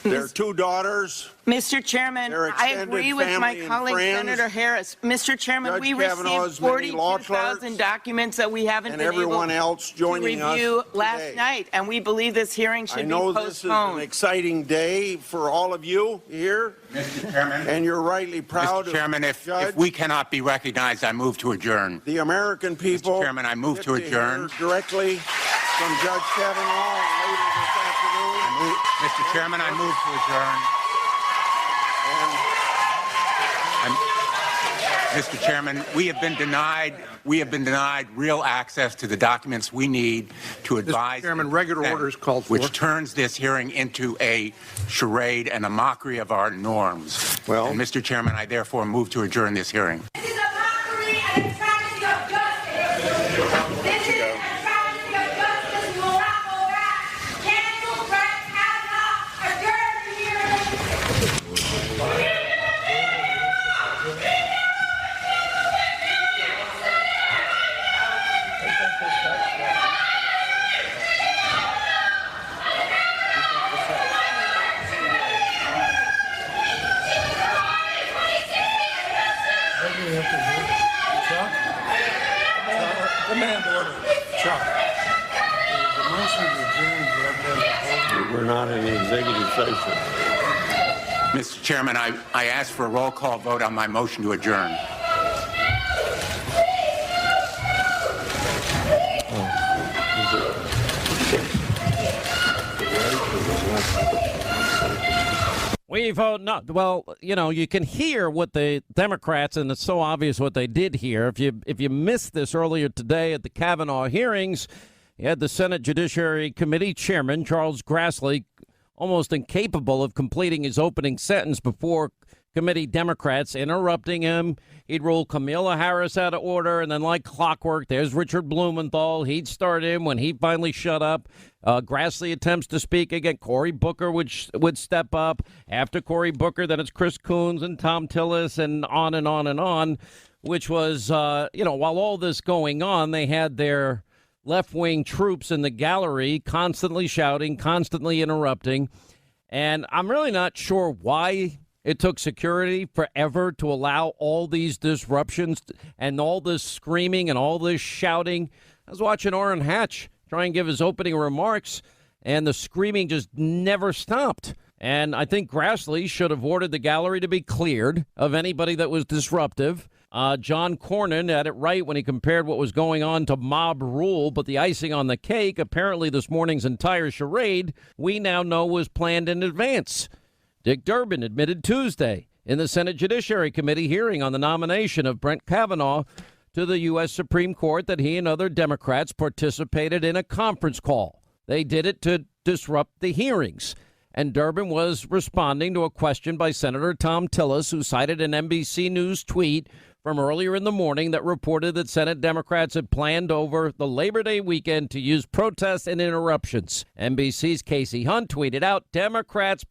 Speaker 13: Their two daughters.
Speaker 14: Mr. Chairman, I agree with my colleague, Senator Harris. Mr. Chairman,
Speaker 13: Judge
Speaker 14: we
Speaker 13: Kavanaugh's
Speaker 14: received
Speaker 13: many law
Speaker 14: 42,000 documents that we haven't
Speaker 13: and
Speaker 14: been
Speaker 13: everyone
Speaker 14: able
Speaker 13: else joining
Speaker 14: to review
Speaker 13: us
Speaker 14: last
Speaker 13: today.
Speaker 14: night, and we believe this hearing should
Speaker 13: I know
Speaker 14: be
Speaker 13: this is an
Speaker 14: postponed.
Speaker 13: exciting day for all of you here,
Speaker 15: Mr. Chairman.
Speaker 13: and you're rightly proud
Speaker 15: Mr. Chairman,
Speaker 13: of
Speaker 15: if we cannot be recognized, I move to adjourn.
Speaker 13: the American people.
Speaker 15: Mr. Chairman, I move to adjourn.
Speaker 13: Hear directly from Judge Kavanaugh later this afternoon.
Speaker 15: Mr. Chairman, I move to adjourn. Mr. Chairman, we have been denied real access to the documents we need to advise. Mr. Chairman, regular order is called for, which turns this hearing into a charade and a mockery of our norms. Well, and Mr. Chairman, I therefore move to adjourn this hearing.
Speaker 16: This is a mockery and a tragedy of justice. This is a tragedy of justice. Morocco, cancel Brett Kavanaugh, adjourn the hearing.
Speaker 13: We're not in the executive session.
Speaker 15: Mr. Chairman, I ask for a roll call vote on my motion to adjourn.
Speaker 1: We vote no. Well, you can hear what the Democrats, and it's so obvious what they did here. If you missed this earlier today at the Kavanaugh hearings, you had the Senate Judiciary Committee Chairman, Charles Grassley, almost incapable of completing his opening sentence before committee Democrats interrupting him. He'd rule Kamala Harris out of order, and then like clockwork, there's Richard Blumenthal. He'd start him when he finally shut up. Grassley attempts to speak again. Cory Booker would step up. After Cory Booker, then it's Chris Coons and Tom Tillis and on and on and on, which was, while all this going on, they had their left-wing troops in the gallery constantly shouting, constantly interrupting. And I'm really not sure why it took security forever to allow all these disruptions and all this screaming and all this shouting. I was watching Orrin Hatch try and give his opening remarks, and the screaming just never stopped. And I think Grassley should have ordered the gallery to be cleared of anybody that was disruptive. John Cornyn had it right when he compared what was going on to mob rule, but the icing on the cake, apparently this morning's entire charade, we now know was planned in advance. Dick Durbin admitted Tuesday in the Senate Judiciary Committee hearing on the nomination of Brett Kavanaugh to the U.S. Supreme Court that he and other Democrats participated in a conference call. They did it to disrupt the hearings. And Durbin was responding to a question by Senator Tom Tillis, who cited an NBC News tweet from earlier in the morning that reported that Senate Democrats had planned over the Labor Day weekend to use protests and interruptions. NBC's Casey Hunt tweeted out, Democrats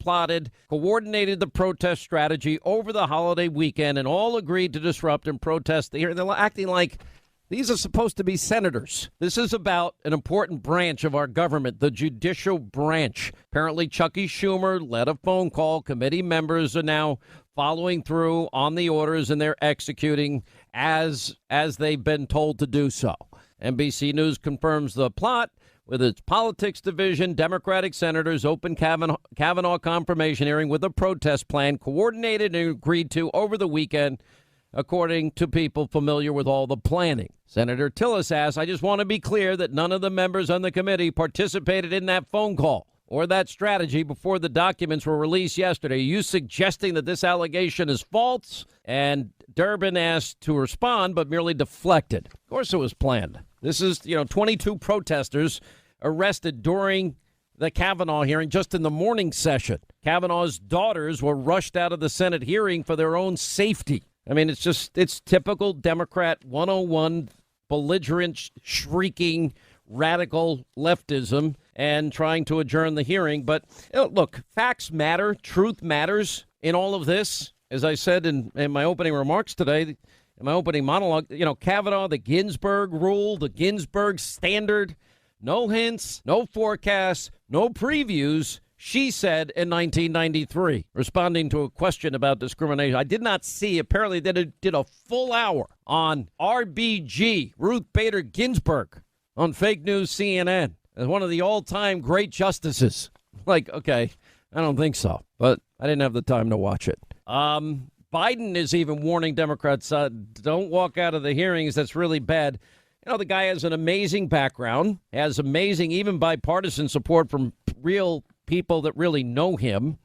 Speaker 1: coordinated the protest strategy over the holiday weekend and all agreed to disrupt and protest the hearing. They're acting like these are supposed to be senators. This is about an important branch of our government, the judicial branch. Apparently, Chucky Schumer led a phone call. Committee members are now following through on the orders, and they're executing as they've been told to do so. NBC News confirms the plot with its politics division. Democratic senators opened Kavanaugh confirmation hearing with a protest plan coordinated and agreed to over the weekend, according to people familiar with all the planning. Senator Tillis asked, I just want to be clear that none of the members on the committee participated in that phone call or that strategy before the documents were released yesterday. Are you suggesting that this allegation is false? And Durbin asked to respond, but merely deflected. Of course it was planned. This is, 22 protesters arrested during the Kavanaugh hearing just in the morning session. Kavanaugh's daughters were rushed out of the Senate hearing for their own safety. I mean, it's typical Democrat 101, belligerent, shrieking, radical leftism and trying to adjourn the hearing. But look, facts matter. Truth matters in all of this. As I said in my opening remarks today, in my opening monologue, Kavanaugh, the Ginsburg rule, the Ginsburg standard, no hints, no forecasts, no previews. She said in 1993, responding to a question about discrimination. I did not see, apparently they did a full hour on RBG, Ruth Bader Ginsburg, on fake news CNN, as one of the all-time great justices. Like, okay, I don't think so, but I didn't have the time to watch it. Biden is even warning Democrats, don't walk out of the hearings. That's really bad. The guy has an amazing background, has amazing, even bipartisan support from real people that really know him.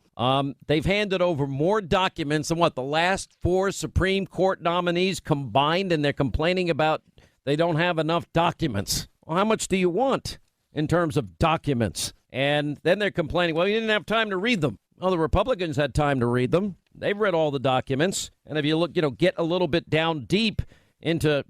Speaker 1: They've handed over more documents than the last 4 Supreme Court nominees combined, and they're complaining about they don't have enough documents. Well, how much do you want in terms of documents? And then they're complaining, well, you didn't have time to read them. Well, the Republicans had time to read them. They've read all the documents. And if you look, get a little bit down deep into,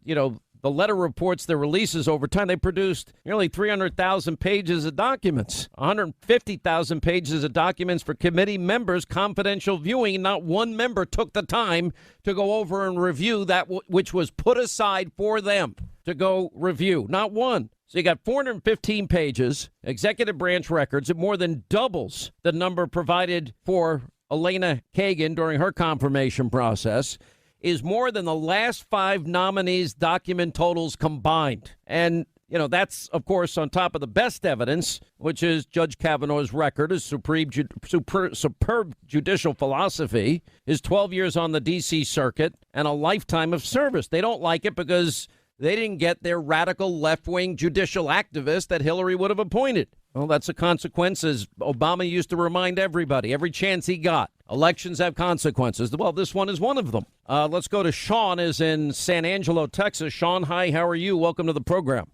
Speaker 1: the letter reports, their releases over time, they produced nearly 300,000 pages of documents, 150,000 pages of documents for committee members, confidential viewing. Not one member took the time to go over and review that which was put aside for them to go review. Not one. So you got 415 pages, executive branch records. It more than doubles the number provided for Elena Kagan during her confirmation process. Is more than the last 5 nominees' document totals combined. And, that's, of course, on top of the best evidence, which is Judge Kavanaugh's record, his superb judicial philosophy, his 12 years on the D.C. Circuit, and a lifetime of service. They don't like it because they didn't get their radical left-wing judicial activist that Hillary would have appointed. Well, that's a consequence, as Obama used to remind everybody every chance he got. Elections have consequences. Well, this one is one of them. Let's go to Sean, is in San Angelo, Texas. Sean, hi, how are you? Welcome to the program.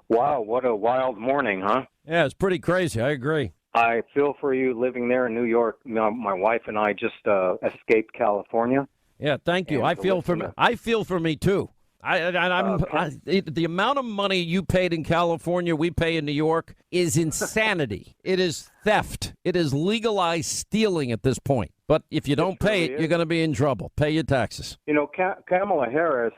Speaker 17: Wow, what a wild morning, huh?
Speaker 1: Yeah, it's pretty crazy. I agree.
Speaker 17: I feel for you living there in New York. My wife and I just escaped California.
Speaker 1: Yeah, thank you. I feel for me, too. The amount of money you paid in California, we pay in New York, is insanity. It is theft. It is legalized stealing at this point. But if you don't pay it, you're going to be in trouble. Pay your taxes.
Speaker 17: Kamala Harris,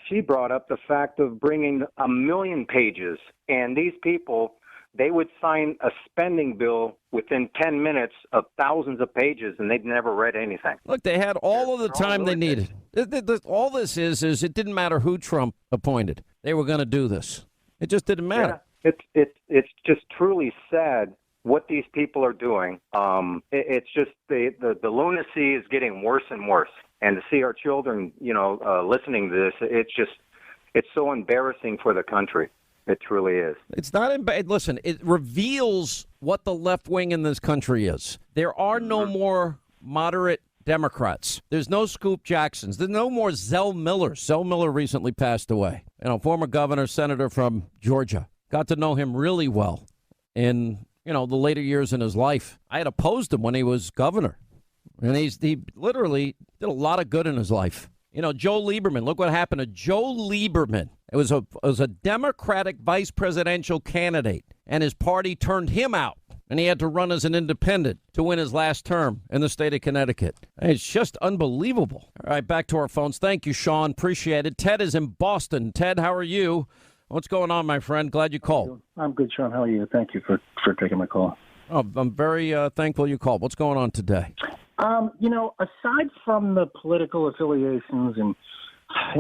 Speaker 17: she brought up the fact of bringing 1 million pages. And these people, they would sign a spending bill within 10 minutes of thousands of pages, and they'd never read anything.
Speaker 1: Look, they had all of the time they needed. All this is it didn't matter who Trump appointed. They were going to do this. It just didn't matter.
Speaker 17: Yeah, it's just truly sad what these people are doing. It's just the lunacy is getting worse and worse. And to see our children, listening to this, it's so embarrassing for the country. It truly is.
Speaker 1: It's not listen, it reveals what the left wing in this country is. There are no more moderate Democrats. There's no Scoop Jacksons. There's no more Zell Millers. Zell Miller recently passed away. Former governor, senator from Georgia. Got to know him really well in, the later years in his life. I had opposed him when he was governor. And he literally did a lot of good in his life. Joe Lieberman, look what happened to Joe Lieberman. It was a Democratic vice presidential candidate, and his party turned him out, and he had to run as an independent to win his last term in the state of Connecticut. It's just unbelievable. All right, back to our phones. Thank you, Sean. Appreciate it. Ted is in Boston. Ted, how are you? What's going on, my friend? Glad you called.
Speaker 18: I'm good, Sean. How are you? Thank you for taking my call.
Speaker 1: Oh, I'm very thankful you called. What's going on today?
Speaker 18: Aside from the political affiliations and,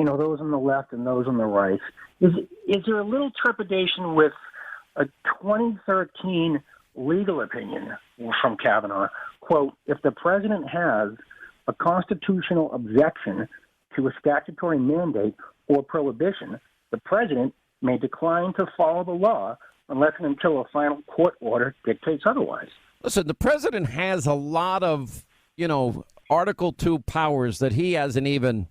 Speaker 18: those on the left and those on the right, is there a little trepidation with a 2013 legal opinion from Kavanaugh? Quote, if the president has a constitutional objection to a statutory mandate or prohibition, the president may decline to follow the law unless and until a final court order dictates otherwise.
Speaker 1: Listen, the president has a lot of, Article 2 powers that he hasn't even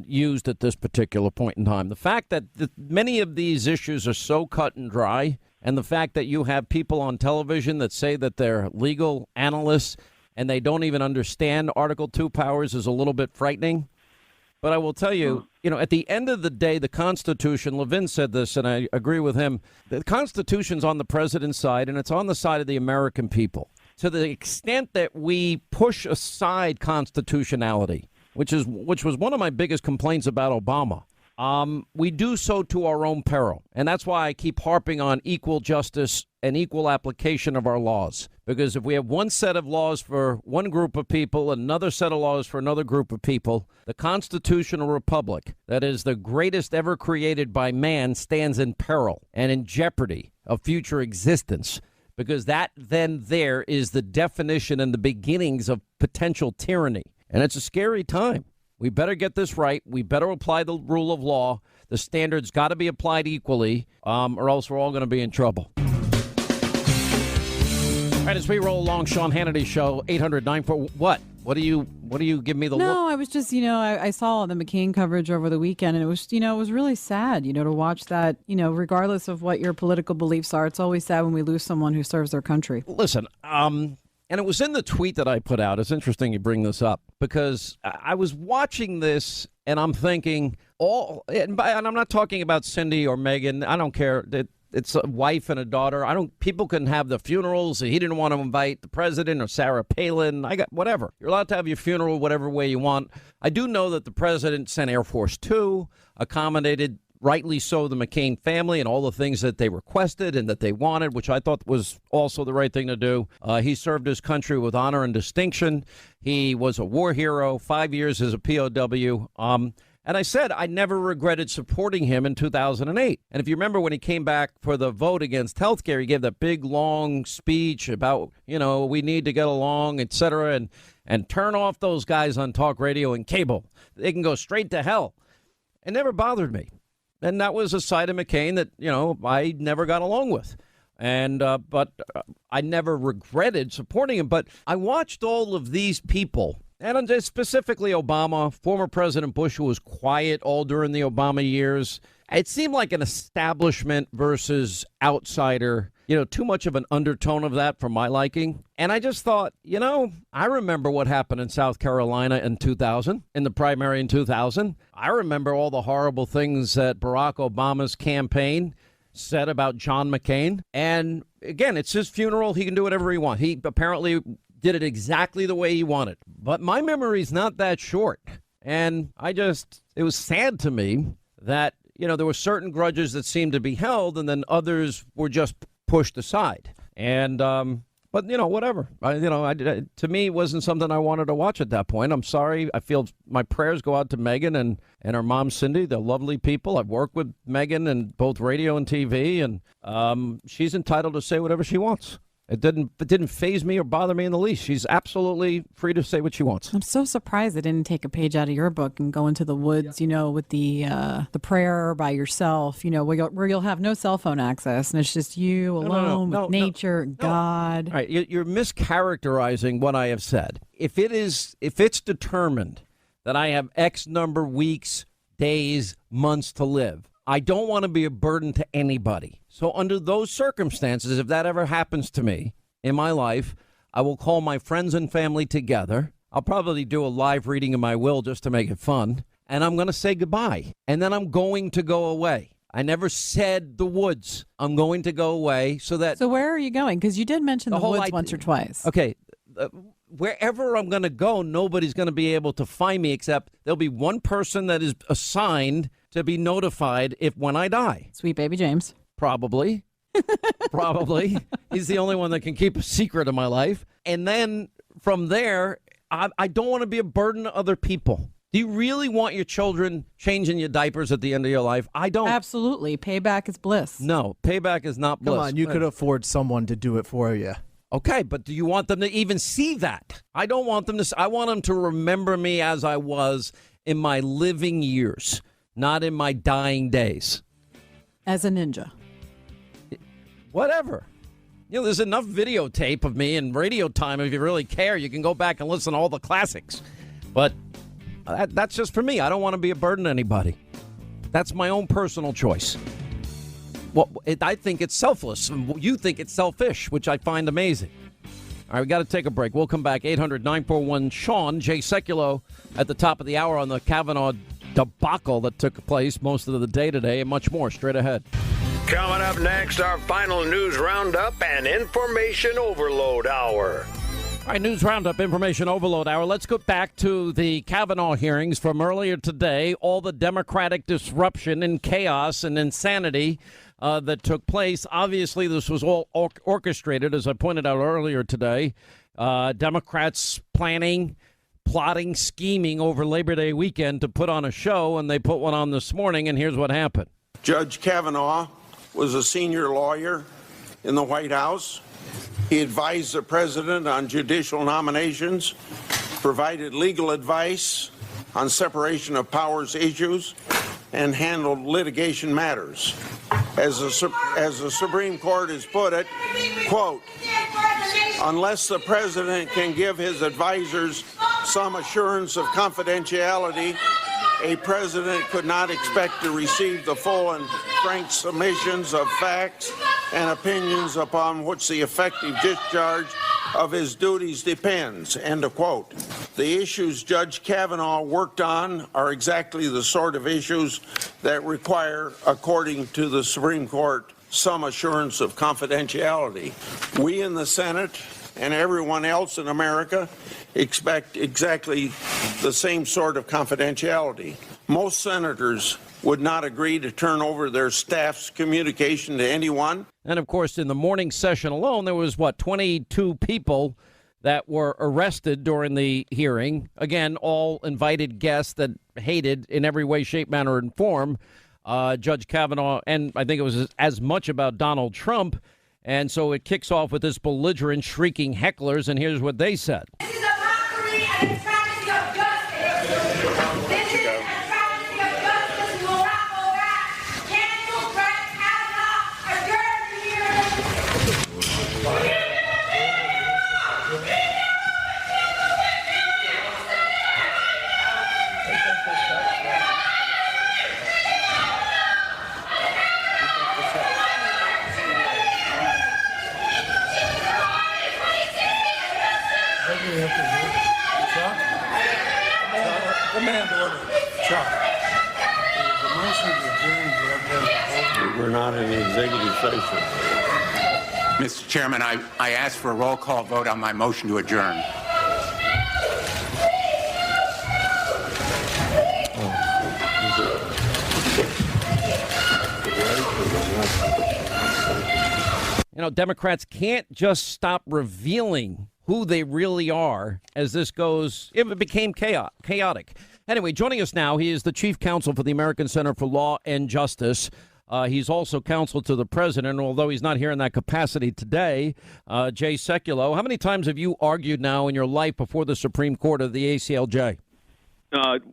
Speaker 1: used at this particular point in time. The fact that many of these issues are so cut and dry, and the fact that you have people on television that say that they're legal analysts and they don't even understand Article 2 powers is a little bit frightening. But I will tell you, at the end of the day, the Constitution, Levin said this, and I agree with him, the Constitution's on the president's side, and it's on the side of the American people. To the extent that we push aside constitutionality, which was one of my biggest complaints about Obama, we do so to our own peril. And that's why I keep harping on equal justice and equal application of our laws. Because if we have one set of laws for one group of people, another set of laws for another group of people, the constitutional republic that is the greatest ever created by man stands in peril and in jeopardy of future existence. Because that then there is the definition and the beginnings of potential tyranny. And it's a scary time. We better get this right. We better apply the rule of law. The standards got to be applied equally, or else we're all going to be in trouble. All right, as we roll along, Sean Hannity Show, 800-94. What? What do you give me the look?
Speaker 19: No, I was just, I saw the McCain coverage over the weekend, and it was, it was really sad, to watch that, regardless of what your political beliefs are. It's always sad when we lose someone who serves their country.
Speaker 1: Listen, and it was in the tweet that I put out. It's interesting you bring this up because I was watching this and I'm thinking and I'm not talking about Cindy or Megan. I don't care. It's a wife and a daughter. People can have the funerals. He didn't want to invite the president or Sarah Palin. Whatever. You're allowed to have your funeral whatever way you want. I do know that the president sent Air Force 2, accommodated, rightly so, the McCain family and all the things that they requested and that they wanted, which I thought was also the right thing to do. He served his country with honor and distinction. He was a war hero, 5 years as a POW. And I said I never regretted supporting him in 2008. And if you remember when he came back for the vote against health care, he gave that big, long speech about, we need to get along, et cetera, and turn off those guys on talk radio and cable. They can go straight to hell. It never bothered me. And that was a side of McCain that, I never got along with. And but I never regretted supporting him. But I watched all of these people, and specifically Obama, former President Bush, who was quiet all during the Obama years. It seemed like an establishment versus outsider, too much of an undertone of that for my liking. And I just thought, I remember what happened in South Carolina in 2000, in the primary in 2000. I remember all the horrible things that Barack Obama's campaign said about John McCain. And again, it's his funeral. He can do whatever he wants. He apparently did it exactly the way he wanted. But my memory's not that short. And it was sad to me that, there were certain grudges that seemed to be held and then others were just pushed aside. And but whatever. To me, it wasn't something I wanted to watch at that point. I'm sorry. I feel my prayers go out to Megan and her mom Cindy. They're lovely people. I've worked with Megan in both radio and TV, and she's entitled to say whatever she wants. It didn't faze me or bother me in the least. She's absolutely free to say what she wants.
Speaker 19: I'm so surprised they didn't take a page out of your book and go into the woods, with the prayer by yourself, where you'll have no cell phone access and it's just you alone with nature, God.
Speaker 1: All right, you're mischaracterizing what I have said. If it's determined that I have X number weeks, days, months to live, I don't want to be a burden to anybody. So under those circumstances, if that ever happens to me in my life, I will call my friends and family together. I'll probably do a live reading of my will just to make it fun. And I'm going to say goodbye. And then I'm going to go away. I never said the woods. I'm going to go away so that...
Speaker 19: So where are you going? Because you did mention the woods once or twice.
Speaker 1: Okay. Wherever I'm going to go, nobody's going to be able to find me except there'll be one person that is assigned to be notified when I die.
Speaker 19: Sweet baby James.
Speaker 1: Probably. Probably. He's the only one that can keep a secret of my life. And then from there, I don't want to be a burden to other people. Do you really want your children changing your diapers at the end of your life? I don't.
Speaker 19: Absolutely. Payback is bliss.
Speaker 1: No, payback is not bliss.
Speaker 20: Come on, you could afford someone to do it for you.
Speaker 1: Okay, but do you want them to even see that? I don't want them to. I want them to remember me as I was in my living years, not in my dying days.
Speaker 19: As a ninja.
Speaker 1: Whatever. There's enough videotape of me and radio time. If you really care, you can go back and listen to all the classics. But that's just for me. I don't want to be a burden to anybody. That's my own personal choice. Well, I think it's selfless. You think it's selfish, which I find amazing. All right, we got to take a break. We'll come back. 800-941-SEAN. Jay Sekulow at the top of the hour on the Kavanaugh debacle that took place most of the day today, and much more straight ahead.
Speaker 21: Coming up next, our final news roundup and information overload hour.
Speaker 1: All right, news roundup, information overload hour. Let's go back to the Kavanaugh hearings from earlier today. All the Democratic disruption and chaos and insanity that took place. Obviously, this was all orchestrated, as I pointed out earlier today. Democrats planning, plotting, scheming over Labor Day weekend to put on a show, and they put one on this morning, and here's what happened.
Speaker 22: Judge Kavanaugh was a senior lawyer in the White House. He advised the president on judicial nominations, provided legal advice on separation of powers issues, and handled litigation matters. As the Supreme Court has put it, quote, unless the president can give his advisors some assurance of confidentiality, a president could not expect to receive the full and frank submissions of facts and opinions upon which the effective discharge of his duties depends, end of quote. The issues Judge Kavanaugh worked on are exactly the sort of issues that require, according to the Supreme Court, some assurance of confidentiality. We in the Senate and everyone else in America expect exactly the same sort of confidentiality. Most senators would not agree to turn over their staff's communication to anyone.
Speaker 1: And, of course, in the morning session alone, there was, 22 people that were arrested during the hearing. Again, all invited guests that hated in every way, shape, manner, and form Judge Kavanaugh, and I think it was as much about Donald Trump. And so it kicks off with this belligerent, shrieking hecklers, and here's what they said.
Speaker 16: This is a mockery and a travesty of justice. This is a travesty of justice. Will not go back. Cancel Brett Kavanaugh. Adjourn the hearing.
Speaker 22: We're not in executive session.
Speaker 15: Mr. Chairman, I ask for a roll call vote on my motion to adjourn.
Speaker 1: Democrats can't just stop revealing who they really are as this goes. It became chaotic. Anyway, joining us now, he is the chief counsel for the American Center for Law and Justice. He's also counsel to the president, although he's not here in that capacity today. Jay Sekulow, how many times have you argued now in your life before the Supreme Court of the ACLJ?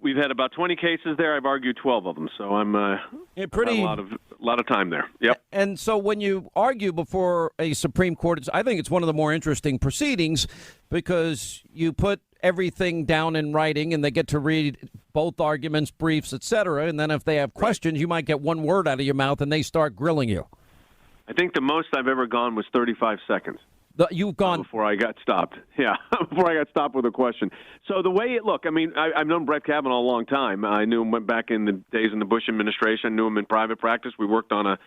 Speaker 11: We've had about 20 cases there. I've argued 12 of them, so I'm a lot of time there. Yep.
Speaker 1: And so when you argue before a Supreme Court, I think it's one of the more interesting proceedings because you put everything down in writing and they get to read both arguments, briefs, etc. And then if they have questions, you might get one word out of your mouth and they start grilling you.
Speaker 11: I think the most I've ever gone was 35 seconds.
Speaker 1: You've gone
Speaker 11: before I got stopped. Yeah, before I got stopped with a question. So the way I've known Brett Kavanaugh a long time. I knew him back in the days in the Bush administration. I knew him in private practice. We worked on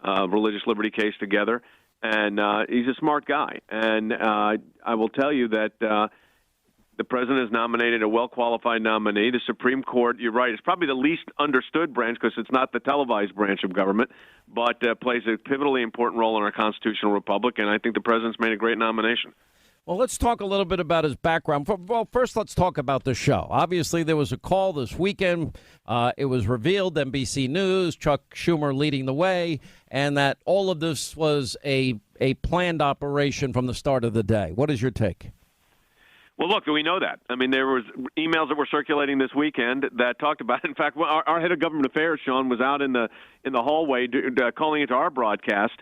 Speaker 11: a religious liberty case together, and he's a smart guy. And I will tell you that the president has nominated a well-qualified nominee. The Supreme Court, you're right, it's probably the least understood branch because it's not the televised branch of government, but plays a pivotally important role in our constitutional republic, and I think the president's made a great nomination.
Speaker 1: Well, let's talk a little bit about his background. Well, first, let's talk about the show. Obviously, there was a call this weekend. It was revealed, NBC News, Chuck Schumer leading the way, and that all of this was a planned operation from the start of the day. What is your take?
Speaker 11: Well, look, we know that. I mean, there was emails that were circulating this weekend that talked about it. In fact, our head of government affairs, Sean, was out in the hallway calling into our broadcast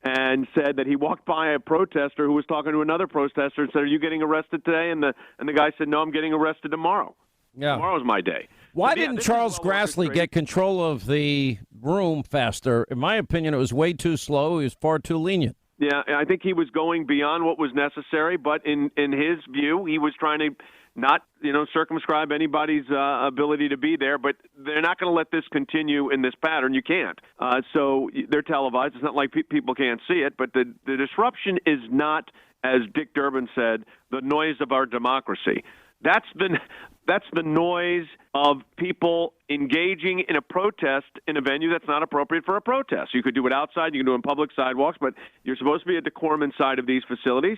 Speaker 11: and said that he walked by a protester who was talking to another protester and said, "Are you getting arrested today?" And the guy said, "No, I'm getting arrested tomorrow.
Speaker 1: Yeah.
Speaker 11: Tomorrow's my day."
Speaker 1: Why didn't Charles Grassley get control of the room faster? In my opinion, it was way too slow. He was far too lenient.
Speaker 11: Yeah, I think he was going beyond what was necessary, but in his view, he was trying to not, circumscribe anybody's ability to be there, but they're not going to let this continue in this pattern. You can't. So they're televised. It's not like people can't see it, but the disruption is not, as Dick Durbin said, the noise of our democracy. That's the noise of people engaging in a protest in a venue that's not appropriate for a protest. You could do it outside, you can do it in public sidewalks, but you're supposed to be a decorum inside of these facilities.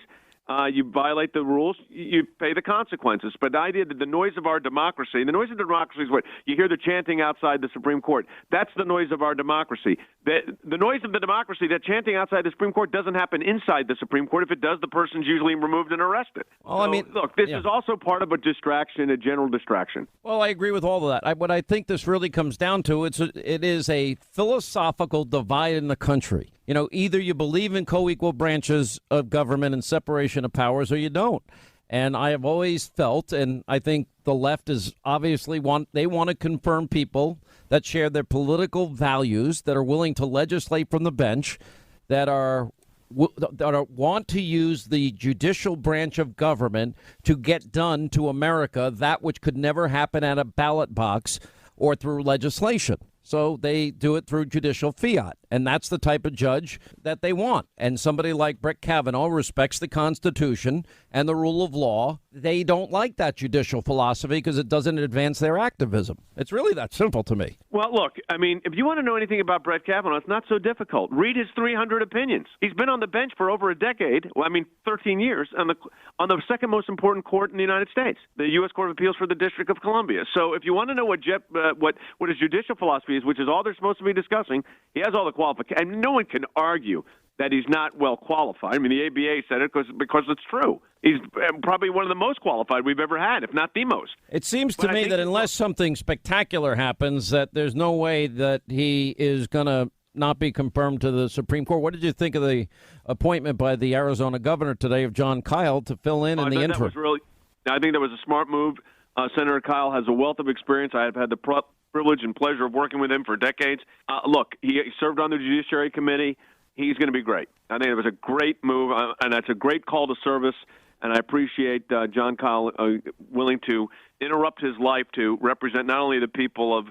Speaker 11: You violate the rules, you pay the consequences. But the idea that the noise of our democracy, the noise of democracy is what you hear the chanting outside the Supreme Court. That's the noise of our democracy. The noise of the democracy, that chanting outside the Supreme Court doesn't happen inside the Supreme Court. If it does, the person's usually removed and arrested.
Speaker 1: Well,
Speaker 11: Look, this is also part of a distraction, a general distraction.
Speaker 1: Well, I agree with all of that. What I think this really comes down to, it is a philosophical divide in the country. Either you believe in co-equal branches of government and separation of powers or you don't. And I have always felt, and I think the left is obviously want to confirm people that share their political values, that are willing to legislate from the bench, that want to use the judicial branch of government to get done to America that which could never happen at a ballot box or through legislation. So they do it through judicial fiat. And that's the type of judge that they want. And somebody like Brett Kavanaugh respects the Constitution and the rule of law. They don't like that judicial philosophy because it doesn't advance their activism. It's really that simple to me.
Speaker 11: Well, look, if you want to know anything about Brett Kavanaugh, it's not so difficult. Read his 300 opinions. He's been on the bench for over a decade, 13 years, on the second most important court in the United States, the U.S. Court of Appeals for the District of Columbia. So if you want to know what his judicial philosophy is, which is all they're supposed to be discussing, he has all the qualifications. And no one can argue that he's not well qualified. The ABA said it because it's true. He's probably one of the most qualified we've ever had, if not the most.
Speaker 1: It seems to me that unless something spectacular happens, that there's no way that he is going to not be confirmed to the Supreme Court. What did you think of the appointment by the Arizona governor today of John Kyle to fill in the interim?
Speaker 11: I think that was a smart move. Senator Kyle has a wealth of experience. I have had the privilege and pleasure of working with him for decades. Look, he served on the Judiciary Committee. He's going to be great. I think it was a great move, and that's a great call to service, and I appreciate John Kyle willing to interrupt his life to represent not only the people of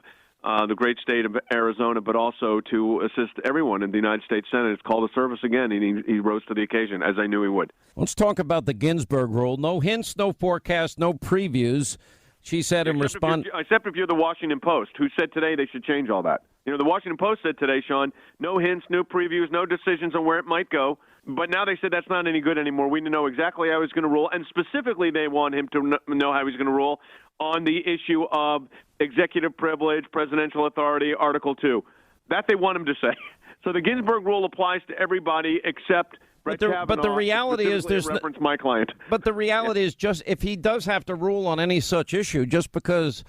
Speaker 11: the great state of Arizona, but also to assist everyone in the United States Senate. It's called to service again, and he rose to the occasion, as I knew he would.
Speaker 1: Let's talk about the Ginsburg rule. No hints, no forecasts, no previews. She said in response...
Speaker 11: Except if you're the Washington Post, who said today they should change all that. The Washington Post said today, Sean, no hints, no previews, no decisions on where it might go. But now they said that's not any good anymore. We know exactly how he's going to rule, and specifically they want him to know how he's going to rule on the issue of executive privilege, presidential authority, Article 2. That they want him to say. So the Ginsburg rule applies to everybody except Brett Kavanaugh.
Speaker 1: But the reality is there's
Speaker 11: reference my client.
Speaker 1: But the reality is just if he does have to rule on any such issue, just because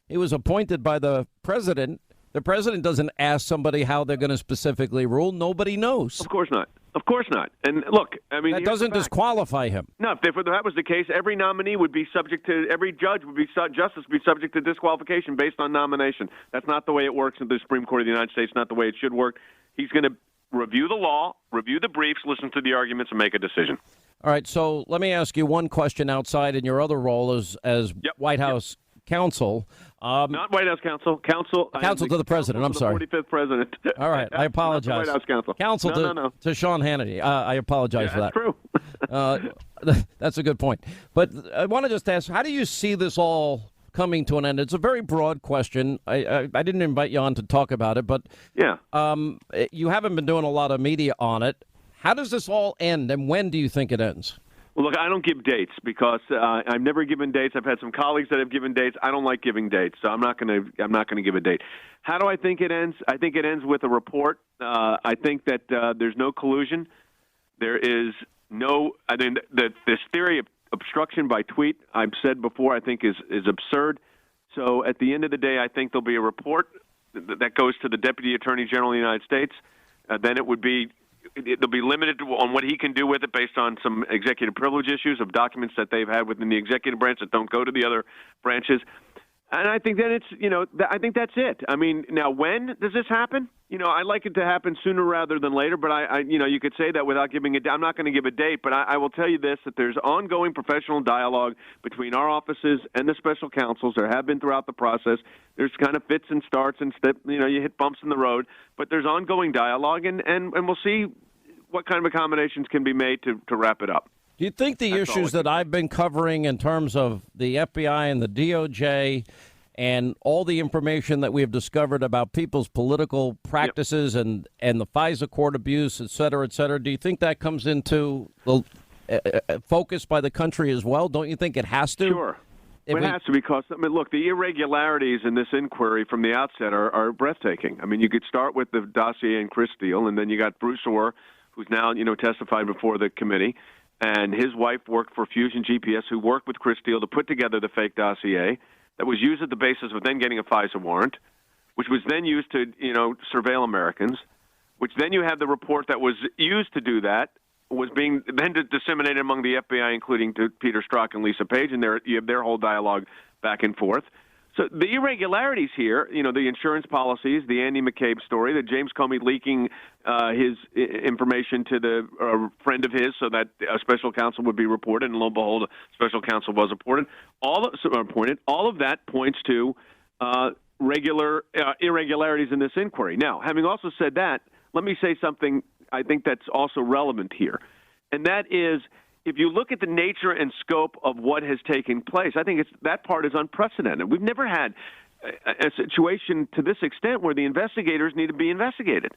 Speaker 1: he was appointed by the president doesn't ask somebody how they're going to specifically rule. Nobody knows.
Speaker 11: Of course not. Of course not. And look, I mean,
Speaker 1: that doesn't disqualify him.
Speaker 11: No, if that was the case, every nominee would be subject to, every judge would be, justice would be subject to disqualification based on nomination. That's not the way it works in the Supreme Court of the United States, not the way it should work. He's going to review the law, review the briefs, listen to the arguments, and make a decision.
Speaker 1: All right, so let me ask you one question outside in your other role as White House counsel.
Speaker 11: Not White House counsel. Counsel
Speaker 1: to the president. I'm sorry.
Speaker 11: 45th president.
Speaker 1: All right, I apologize.
Speaker 11: Not the White House counsel.
Speaker 1: Counsel to Sean Hannity. I apologize for that.
Speaker 11: That's true.
Speaker 1: That's a good point. But I want to just ask, how do you see this all coming to an end? It's a very broad question. I didn't invite you on to talk about it, but you haven't been doing a lot of media on it. How does this all end, and when do you think it ends?
Speaker 11: Well, look, I don't give dates because I've never given dates. I've had some colleagues that have given dates. I don't like giving dates, so I'm not going to give a date. How do I think it ends? I think it ends with a report. I think that there's no collusion. There is no. I mean, this theory of obstruction by tweet, I've said before, I think is absurd. So at the end of the day, I think there'll be a report that goes to the Deputy Attorney General of the United States. Then it'll be limited on what he can do with it based on some executive privilege issues of documents that they've had within the executive branch that don't go to the other branches. And I think that I think that's it. I mean, now when does this happen? I like it to happen sooner rather than later, but you could say that without giving a date. I'm not going to give a date, but I will tell you this, that there's ongoing professional dialogue between our offices and the special counsels. There have been throughout the process. There's kind of fits and starts and you hit bumps in the road, but there's ongoing dialogue, and we'll see what kind of accommodations can be made to wrap it up.
Speaker 1: Do you think the issues that I've been covering in terms of the FBI and the DOJ and all the information that we have discovered about people's political practices and the FISA court abuse, et cetera, do you think that comes into the focus by the country as well? Don't you think it has to?
Speaker 11: Sure. It has to, because, look, the irregularities in this inquiry from the outset are breathtaking. I mean, you could start with the dossier in Chris Steele, and then you got Bruce Orr, who's now, testified before the committee. And his wife worked for Fusion GPS, who worked with Chris Steele to put together the fake dossier that was used at the basis of then getting a FISA warrant, which was then used to, surveil Americans, which then you have the report that was used to do that, was being then disseminated among the FBI, including to Peter Strzok and Lisa Page, and you have their whole dialogue back and forth. So the irregularities here, the insurance policies, the Andy McCabe story, the James Comey leaking his information to the friend of his so that a special counsel would be reported, and lo and behold, a special counsel was appointed. All of that points to irregularities in this inquiry. Now, having also said that, let me say something I think that's also relevant here, and that is, if you look at the nature and scope of what has taken place, I think that part is unprecedented. We've never had a situation to this extent where the investigators need to be investigated.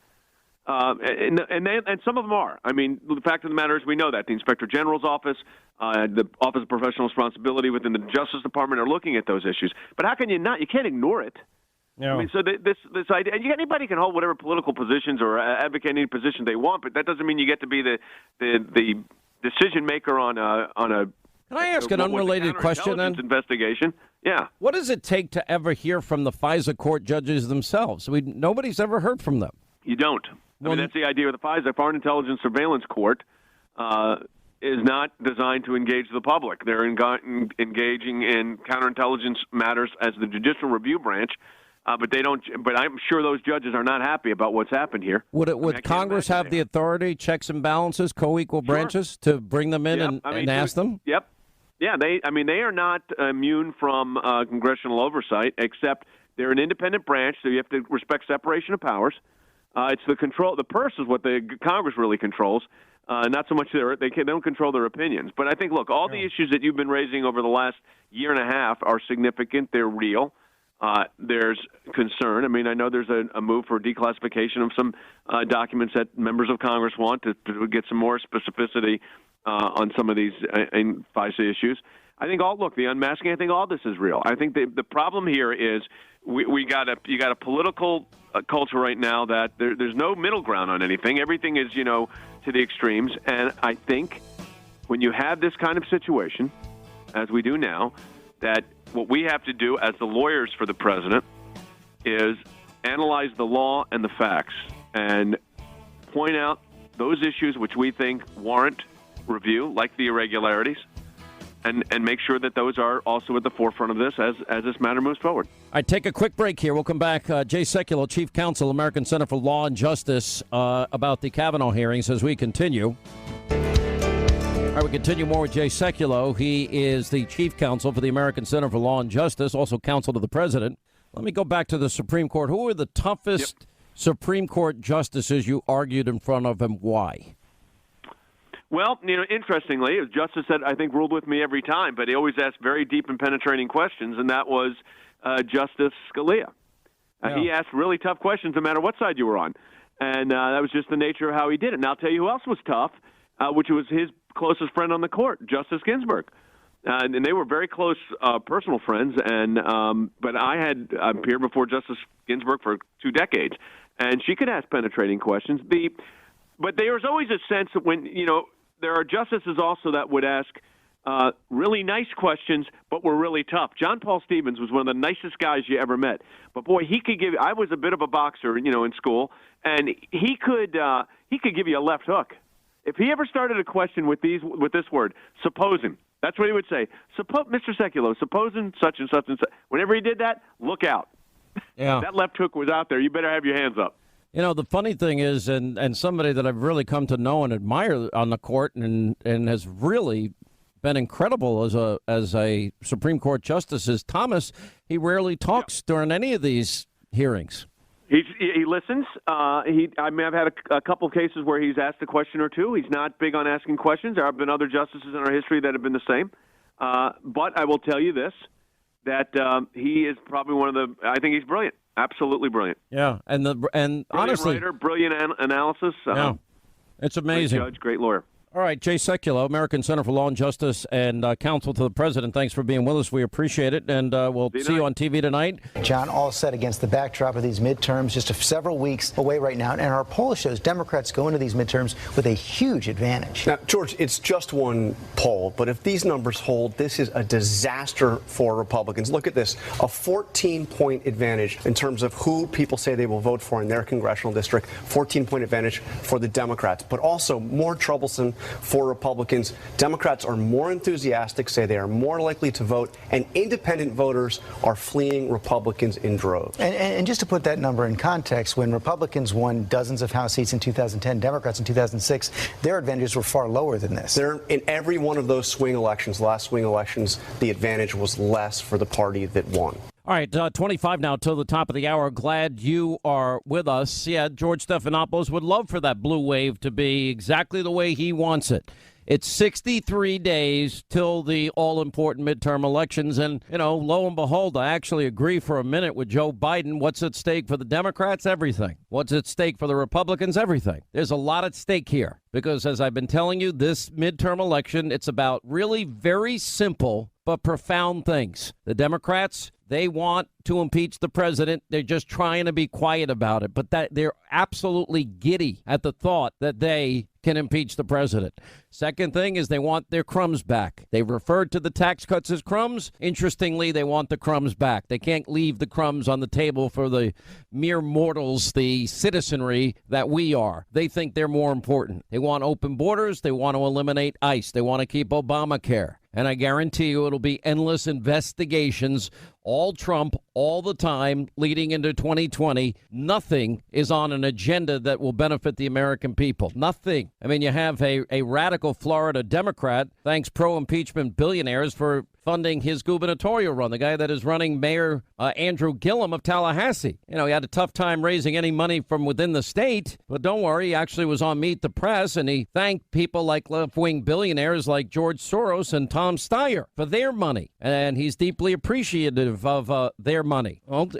Speaker 11: And some of them are. I mean, the fact of the matter is we know that. The Inspector General's office, the Office of Professional Responsibility within the Justice Department are looking at those issues. But how can you not? You can't ignore it. No. I mean, so this idea, and anybody can hold whatever political positions or advocate any position they want, but that doesn't mean you get to be the decision maker on a. Can
Speaker 1: I ask an unrelated question then?
Speaker 11: Investigation. Yeah.
Speaker 1: What does it take to ever hear from the FISA court judges themselves? Nobody's ever heard from them.
Speaker 11: You don't. That's the idea of the FISA. Foreign Intelligence Surveillance Court is not designed to engage the public. They're engaging in counterintelligence matters as the judicial review branch. But they don't. But I'm sure those judges are not happy about what's happened here.
Speaker 1: Would Congress have the authority, checks and balances, co-equal branches to bring them in and ask them?
Speaker 11: Yep. Yeah. They are not immune from congressional oversight, except they're an independent branch, so you have to respect separation of powers. It's the control. The purse is what the Congress really controls. Not so much they don't control their opinions. But I think, look, all the issues that you've been raising over the last year and a half are significant. They're real. there's concern. I mean, I know there's a move for declassification of some documents that members of Congress want to get some more specificity on some of these FISA issues. I think the unmasking, I think all this is real. I think the problem here is you got a political culture right now that there's no middle ground on anything. Everything is, to the extremes. And I think when you have this kind of situation, as we do now, that what we have to do as the lawyers for the president is analyze the law and the facts and point out those issues which we think warrant review, like the irregularities, and make sure that those are also at the forefront of this as this matter moves forward.
Speaker 1: All right, take a quick break here. We'll come back. Jay Sekulow, Chief Counsel, American Center for Law and Justice, about the Kavanaugh hearings as we continue. All right, we continue more with Jay Sekulow. He is the Chief Counsel for the American Center for Law and Justice, also counsel to the president. Let me go back to the Supreme Court. Who were the toughest Supreme Court justices you argued in front of, and why?
Speaker 11: Well, interestingly, as Justice said, I think ruled with me every time, but he always asked very deep and penetrating questions, and that was Justice Scalia. He asked really tough questions no matter what side you were on, and that was just the nature of how he did it. And I'll tell you who else was tough, which was his closest friend on the court, Justice Ginsburg. And they were very close personal friends, but I had appeared before Justice Ginsburg for 2 decades, and she could ask penetrating questions. But there was always a sense that when, there are justices also that would ask really nice questions, but were really tough. John Paul Stevens was one of the nicest guys you ever met. But boy, I was a bit of a boxer, in school, and he could give you a left hook. If he ever started a question with this word, supposing, that's what he would say. Mr. Sekulow, supposing such and such and such. Whenever he did that, look out.
Speaker 1: Yeah.
Speaker 11: That left hook was out there. You better have your hands up.
Speaker 1: The funny thing is, and somebody that I've really come to know and admire on the court and has really been incredible as a Supreme Court justice is Thomas. He rarely talks during any of these hearings.
Speaker 11: He listens. I've had a couple of cases where he's asked a question or two. He's not big on asking questions. There have been other justices in our history that have been the same. But I will tell you this, that he is probably I think he's brilliant. Absolutely brilliant.
Speaker 1: Yeah, and honestly,
Speaker 11: writer, brilliant analysis.
Speaker 1: Yeah, it's amazing.
Speaker 11: Great judge, great lawyer.
Speaker 1: All right, Jay Sekulow, American Center for Law and Justice and counsel to the president. Thanks for being with us. We appreciate it, and we'll see you on TV tonight.
Speaker 3: John, all set against the backdrop of these midterms, just several weeks away right now. And our poll shows Democrats go into these midterms with a huge advantage.
Speaker 4: Now, George, it's just one poll, but if these numbers hold, this is a disaster for Republicans. Look at this, a 14-point advantage in terms of who people say they will vote for in their congressional district, 14-point advantage for the Democrats, but also more troublesome for Republicans. Democrats are more enthusiastic, say they are more likely to vote, and independent voters are fleeing Republicans in droves.
Speaker 3: And just to put that number in context, when Republicans won dozens of House seats in 2010, Democrats in 2006, their advantages were far lower than this.
Speaker 4: In every one of those swing elections, last swing elections, the advantage was less for the party that won.
Speaker 1: All right, 25 now till the top of the hour. Glad you are with us. Yeah, George Stephanopoulos would love for that blue wave to be exactly the way he wants it. It's 63 days till the all-important midterm elections, and, lo and behold, I actually agree for a minute with Joe Biden. What's at stake for the Democrats? Everything. What's at stake for the Republicans? Everything. There's a lot at stake here because, as I've been telling you, this midterm election, it's about really very simple but profound things. The Democrats, they want to impeach the president. They're just trying to be quiet about it, but that they're absolutely giddy at the thought that they can impeach the president. Second thing is they want their crumbs back. They referred to the tax cuts as crumbs. Interestingly, they want the crumbs back. They can't leave the crumbs on the table for the mere mortals, the citizenry that we are. They think they're more important. They want open borders. They want to eliminate ICE. They want to keep Obamacare. And I guarantee you it'll be endless investigations, all Trump, all the time, leading into 2020. Nothing is on an agenda that will benefit the American people. Nothing. I mean, you have a radical Florida Democrat, thanks pro-impeachment billionaires for funding his gubernatorial run, the guy that is running Mayor Andrew Gillum of Tallahassee. He had a tough time raising any money from within the state, but don't worry, he actually was on Meet the Press, and he thanked people like left-wing billionaires like George Soros and Tom Steyer for their money, and he's deeply appreciative of their money. Well,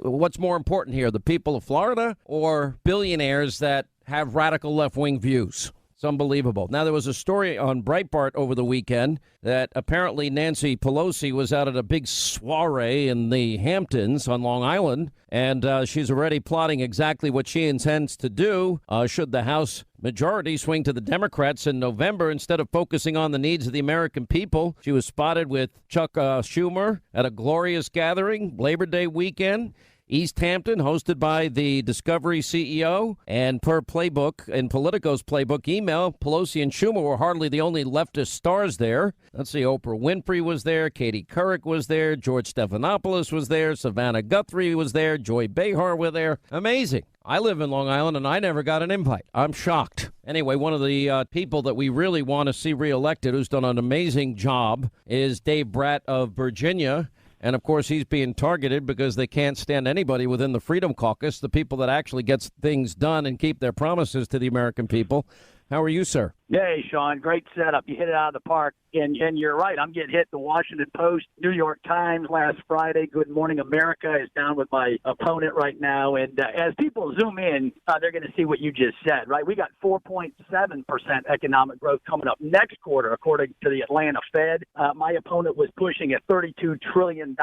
Speaker 1: what's more important here, the people of Florida or billionaires that have radical left-wing views? It's unbelievable. Now, there was a story on Breitbart over the weekend that apparently Nancy Pelosi was out at a big soiree in the Hamptons on Long Island, and she's already plotting exactly what she intends to do should the House majority swing to the Democrats in November. Instead of focusing on the needs of the American people, she was spotted with Chuck Schumer at a glorious gathering, Labor Day weekend. East Hampton, hosted by the Discovery CEO, and per playbook, in Politico's playbook email, Pelosi and Schumer were hardly the only leftist stars there. Let's see, Oprah Winfrey was there, Katie Couric was there, George Stephanopoulos was there, Savannah Guthrie was there, Joy Behar were there. Amazing. I live in Long Island, and I never got an invite. I'm shocked. Anyway, one of the people that we really want to see reelected, who's done an amazing job, is Dave Bratt of Virginia. And, of course, he's being targeted because they can't stand anybody within the Freedom Caucus, the people that actually gets things done and keep their promises to the American people. How are you, sir?
Speaker 2: Yay, Sean. Great setup. You hit it out of the park. And you're right. I'm getting hit. The Washington Post, New York Times last Friday. Good Morning America is down with my opponent right now. And as people zoom in, they're going to see what you just said, right? We got 4.7% economic growth coming up next quarter, according to the Atlanta Fed. My opponent was pushing a $32 trillion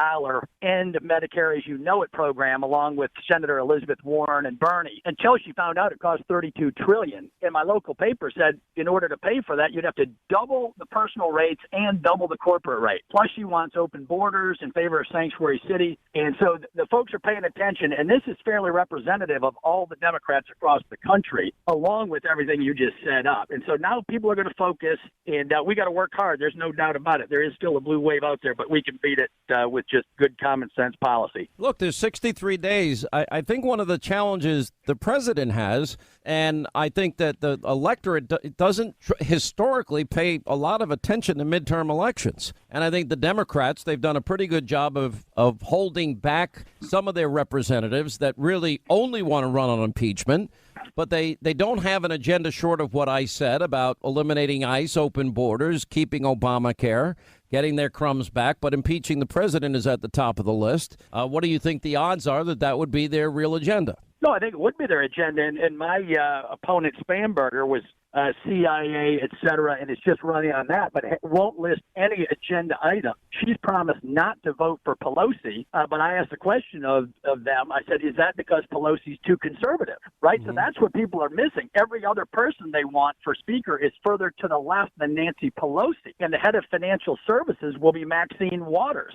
Speaker 2: end Medicare as you know it program, along with Senator Elizabeth Warren and Bernie, until she found out it cost $32 trillion. And my local paper said in order to pay for that, you'd have to double the personal rates and double the corporate rate. Plus, she wants open borders in favor of sanctuary city. And so the folks are paying attention, and this is fairly representative of all the Democrats across the country, along with everything you just set up. And so now people are going to focus, and we got to work hard. There's no doubt about it. There is still a blue wave out there, but we can beat it with just good common sense policy.
Speaker 1: Look, there's 63 days. I think one of the challenges the president has, and I think that the electorate doesn't historically pay a lot of attention to midterm elections. And I think the Democrats, they've done a pretty good job of holding back some of their representatives that really only want to run on impeachment. But they don't have an agenda short of what I said about eliminating ICE, open borders, keeping Obamacare, getting their crumbs back. But impeaching the president is at the top of the list. What do you think the odds are that would be their real agenda?
Speaker 2: No, I think it would be their agenda. And my opponent, Spamberger, was CIA, et cetera, and it's just running on that, but won't list any agenda item. She's promised not to vote for Pelosi, but I asked the question of them. I said, is that because Pelosi's too conservative, right? Mm-hmm. So that's what people are missing. Every other person they want for speaker is further to the left than Nancy Pelosi, and the head of financial services will be Maxine Waters.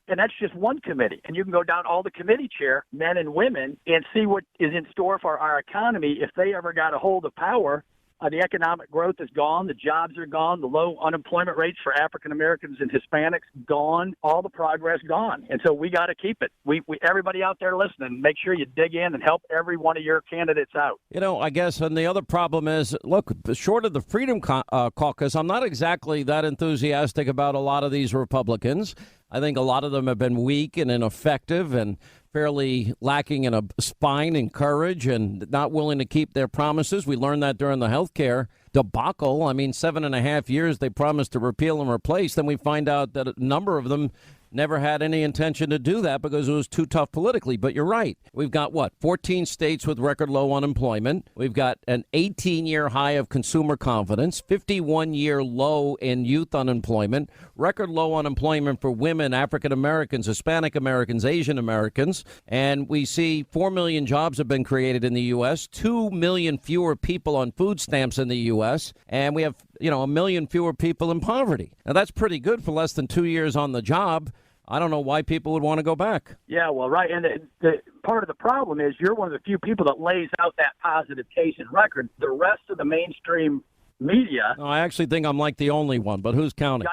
Speaker 2: And that's just one committee. And you can go down all the committee chair, men and women, and see what is in store for our economy if they ever got a hold of power. The economic growth is gone. The jobs are gone. The low unemployment rates for African Americans and Hispanics gone. All the progress gone. And so we got to keep it. We everybody out there listening, make sure you dig in and help every one of your candidates out.
Speaker 1: I guess, and the other problem is, look, short of the Freedom Caucus, I'm not exactly that enthusiastic about a lot of these Republicans. I think a lot of them have been weak and ineffective and fairly lacking in a spine and courage and not willing to keep their promises. We learned that during the health care debacle. I mean, 7.5 years they promised to repeal and replace. Then we find out that a number of them never had any intention to do that because it was too tough politically. But you're right. We've got, 14 states with record low unemployment. We've got an 18-year high of consumer confidence, 51-year low in youth unemployment, record low unemployment for women, African Americans, Hispanic Americans, Asian Americans. And we see 4 million jobs have been created in the U.S., 2 million fewer people on food stamps in the U.S., and we have, 1 million fewer people in poverty. Now, that's pretty good for less than 2 years on the job. I don't know why people would want to go back.
Speaker 2: Yeah, well, right. And the part of the problem is you're one of the few people that lays out that positive case and record. The rest of the mainstream media.
Speaker 1: No, I actually think I'm like the only one, but who's counting?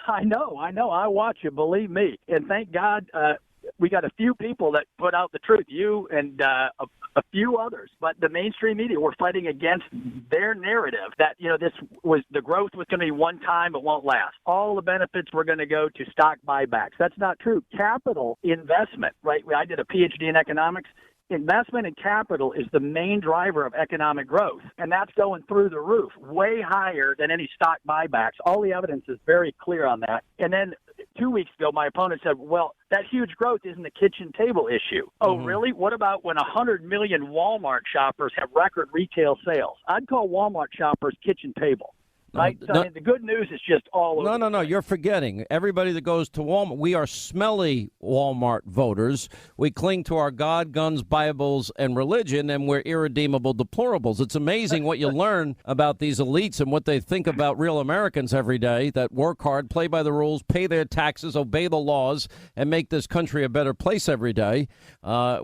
Speaker 2: I know. I watch you, believe me. And thank God we got a few people that put out the truth, you and a few others, but the mainstream media were fighting against their narrative that, this was the growth was going to be one time, it won't last. All the benefits were going to go to stock buybacks. That's not true. Capital investment, right? I did a PhD in economics. Investment in capital is the main driver of economic growth, and that's going through the roof, way higher than any stock buybacks. All the evidence is very clear on that. And then 2 weeks ago, my opponent said, well, that huge growth isn't a kitchen table issue. Oh, really? What about when 100 million Walmart shoppers have record retail sales? I'd call Walmart shoppers kitchen table. Right? So, the good news is just all over.
Speaker 1: No. You're forgetting. Everybody that goes to Walmart, we are smelly Walmart voters. We cling to our God, guns, Bibles, and religion, and we're irredeemable deplorables. It's amazing what you learn about these elites and what they think about real Americans every day that work hard, play by the rules, pay their taxes, obey the laws, and make this country a better place every day.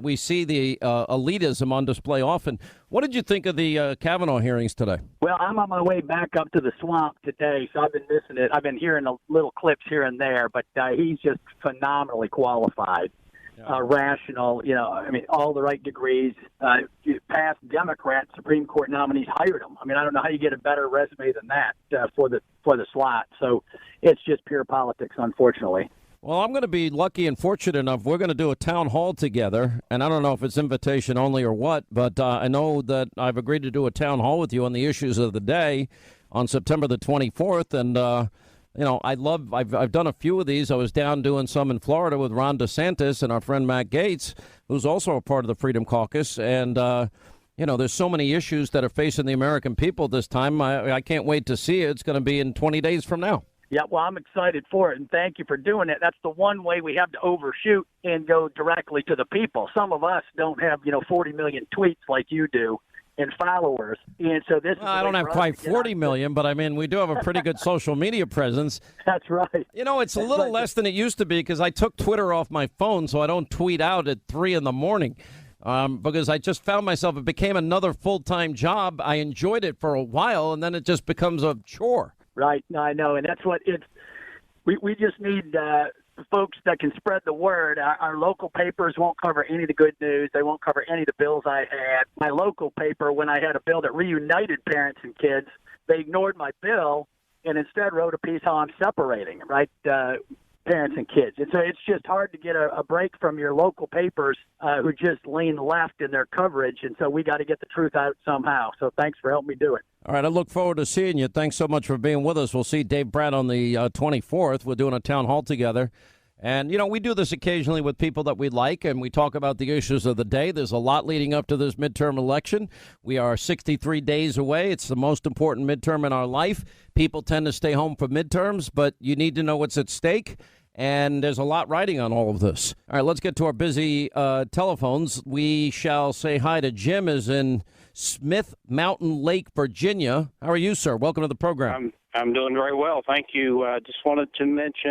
Speaker 1: We see the elitism on display often. What did you think of the Kavanaugh hearings today?
Speaker 2: Well, I'm on my way back up to the swamp today, so I've been missing it. I've been hearing little clips here and there, but he's just phenomenally qualified, rational, all the right degrees. Past Democrat Supreme Court nominees hired him. I don't know how you get a better resume than that for the slot. So it's just pure politics, unfortunately.
Speaker 1: Well, I'm going to be lucky and fortunate enough. We're going to do a town hall together, and I don't know if it's invitation only or what, but I know that I've agreed to do a town hall with you on the issues of the day on September the 24th. And, I've done a few of these. I was down doing some in Florida with Ron DeSantis and our friend Matt Gaetz, who's also a part of the Freedom Caucus. And, there's so many issues that are facing the American people this time. I can't wait to see it. It's going to be in 20 days from now.
Speaker 2: Yeah, well, I'm excited for it, and thank you for doing it. That's the one way we have to overshoot and go directly to the people. Some of us don't have, 40 million tweets like you do and followers, and so this is
Speaker 1: I don't have quite 40 million, but we do have a pretty good social media presence.
Speaker 2: That's right.
Speaker 1: It's a little less than it used to be because I took Twitter off my phone, so I don't tweet out at 3 in the morning. Because I just found myself, it became another full-time job. I enjoyed it for a while, and then it just becomes a chore.
Speaker 2: Right. No, I know. And that's what it's we just need folks that can spread the word. Our local papers won't cover any of the good news. They won't cover any of the bills I had. My local paper, when I had a bill that reunited parents and kids, they ignored my bill and instead wrote a piece how I'm separating, right, parents and kids. And so it's just hard to get a break from your local papers who just lean left in their coverage. And so we got to get the truth out somehow. So thanks for helping me do it.
Speaker 1: All right, I look forward to seeing you. Thanks so much for being with us. We'll see Dave Pratt on the 24th. We're doing a town hall together. And, we do this occasionally with people that we like, and we talk about the issues of the day. There's a lot leading up to this midterm election. We are 63 days away. It's the most important midterm in our life. People tend to stay home for midterms, but you need to know what's at stake. And there's a lot riding on all of this. All right, let's get to our busy telephones. We shall say hi to Jim, is in Smith Mountain Lake, Virginia. How are you, sir? Welcome to the program.
Speaker 5: I'm doing very well. Thank you. Just wanted to mention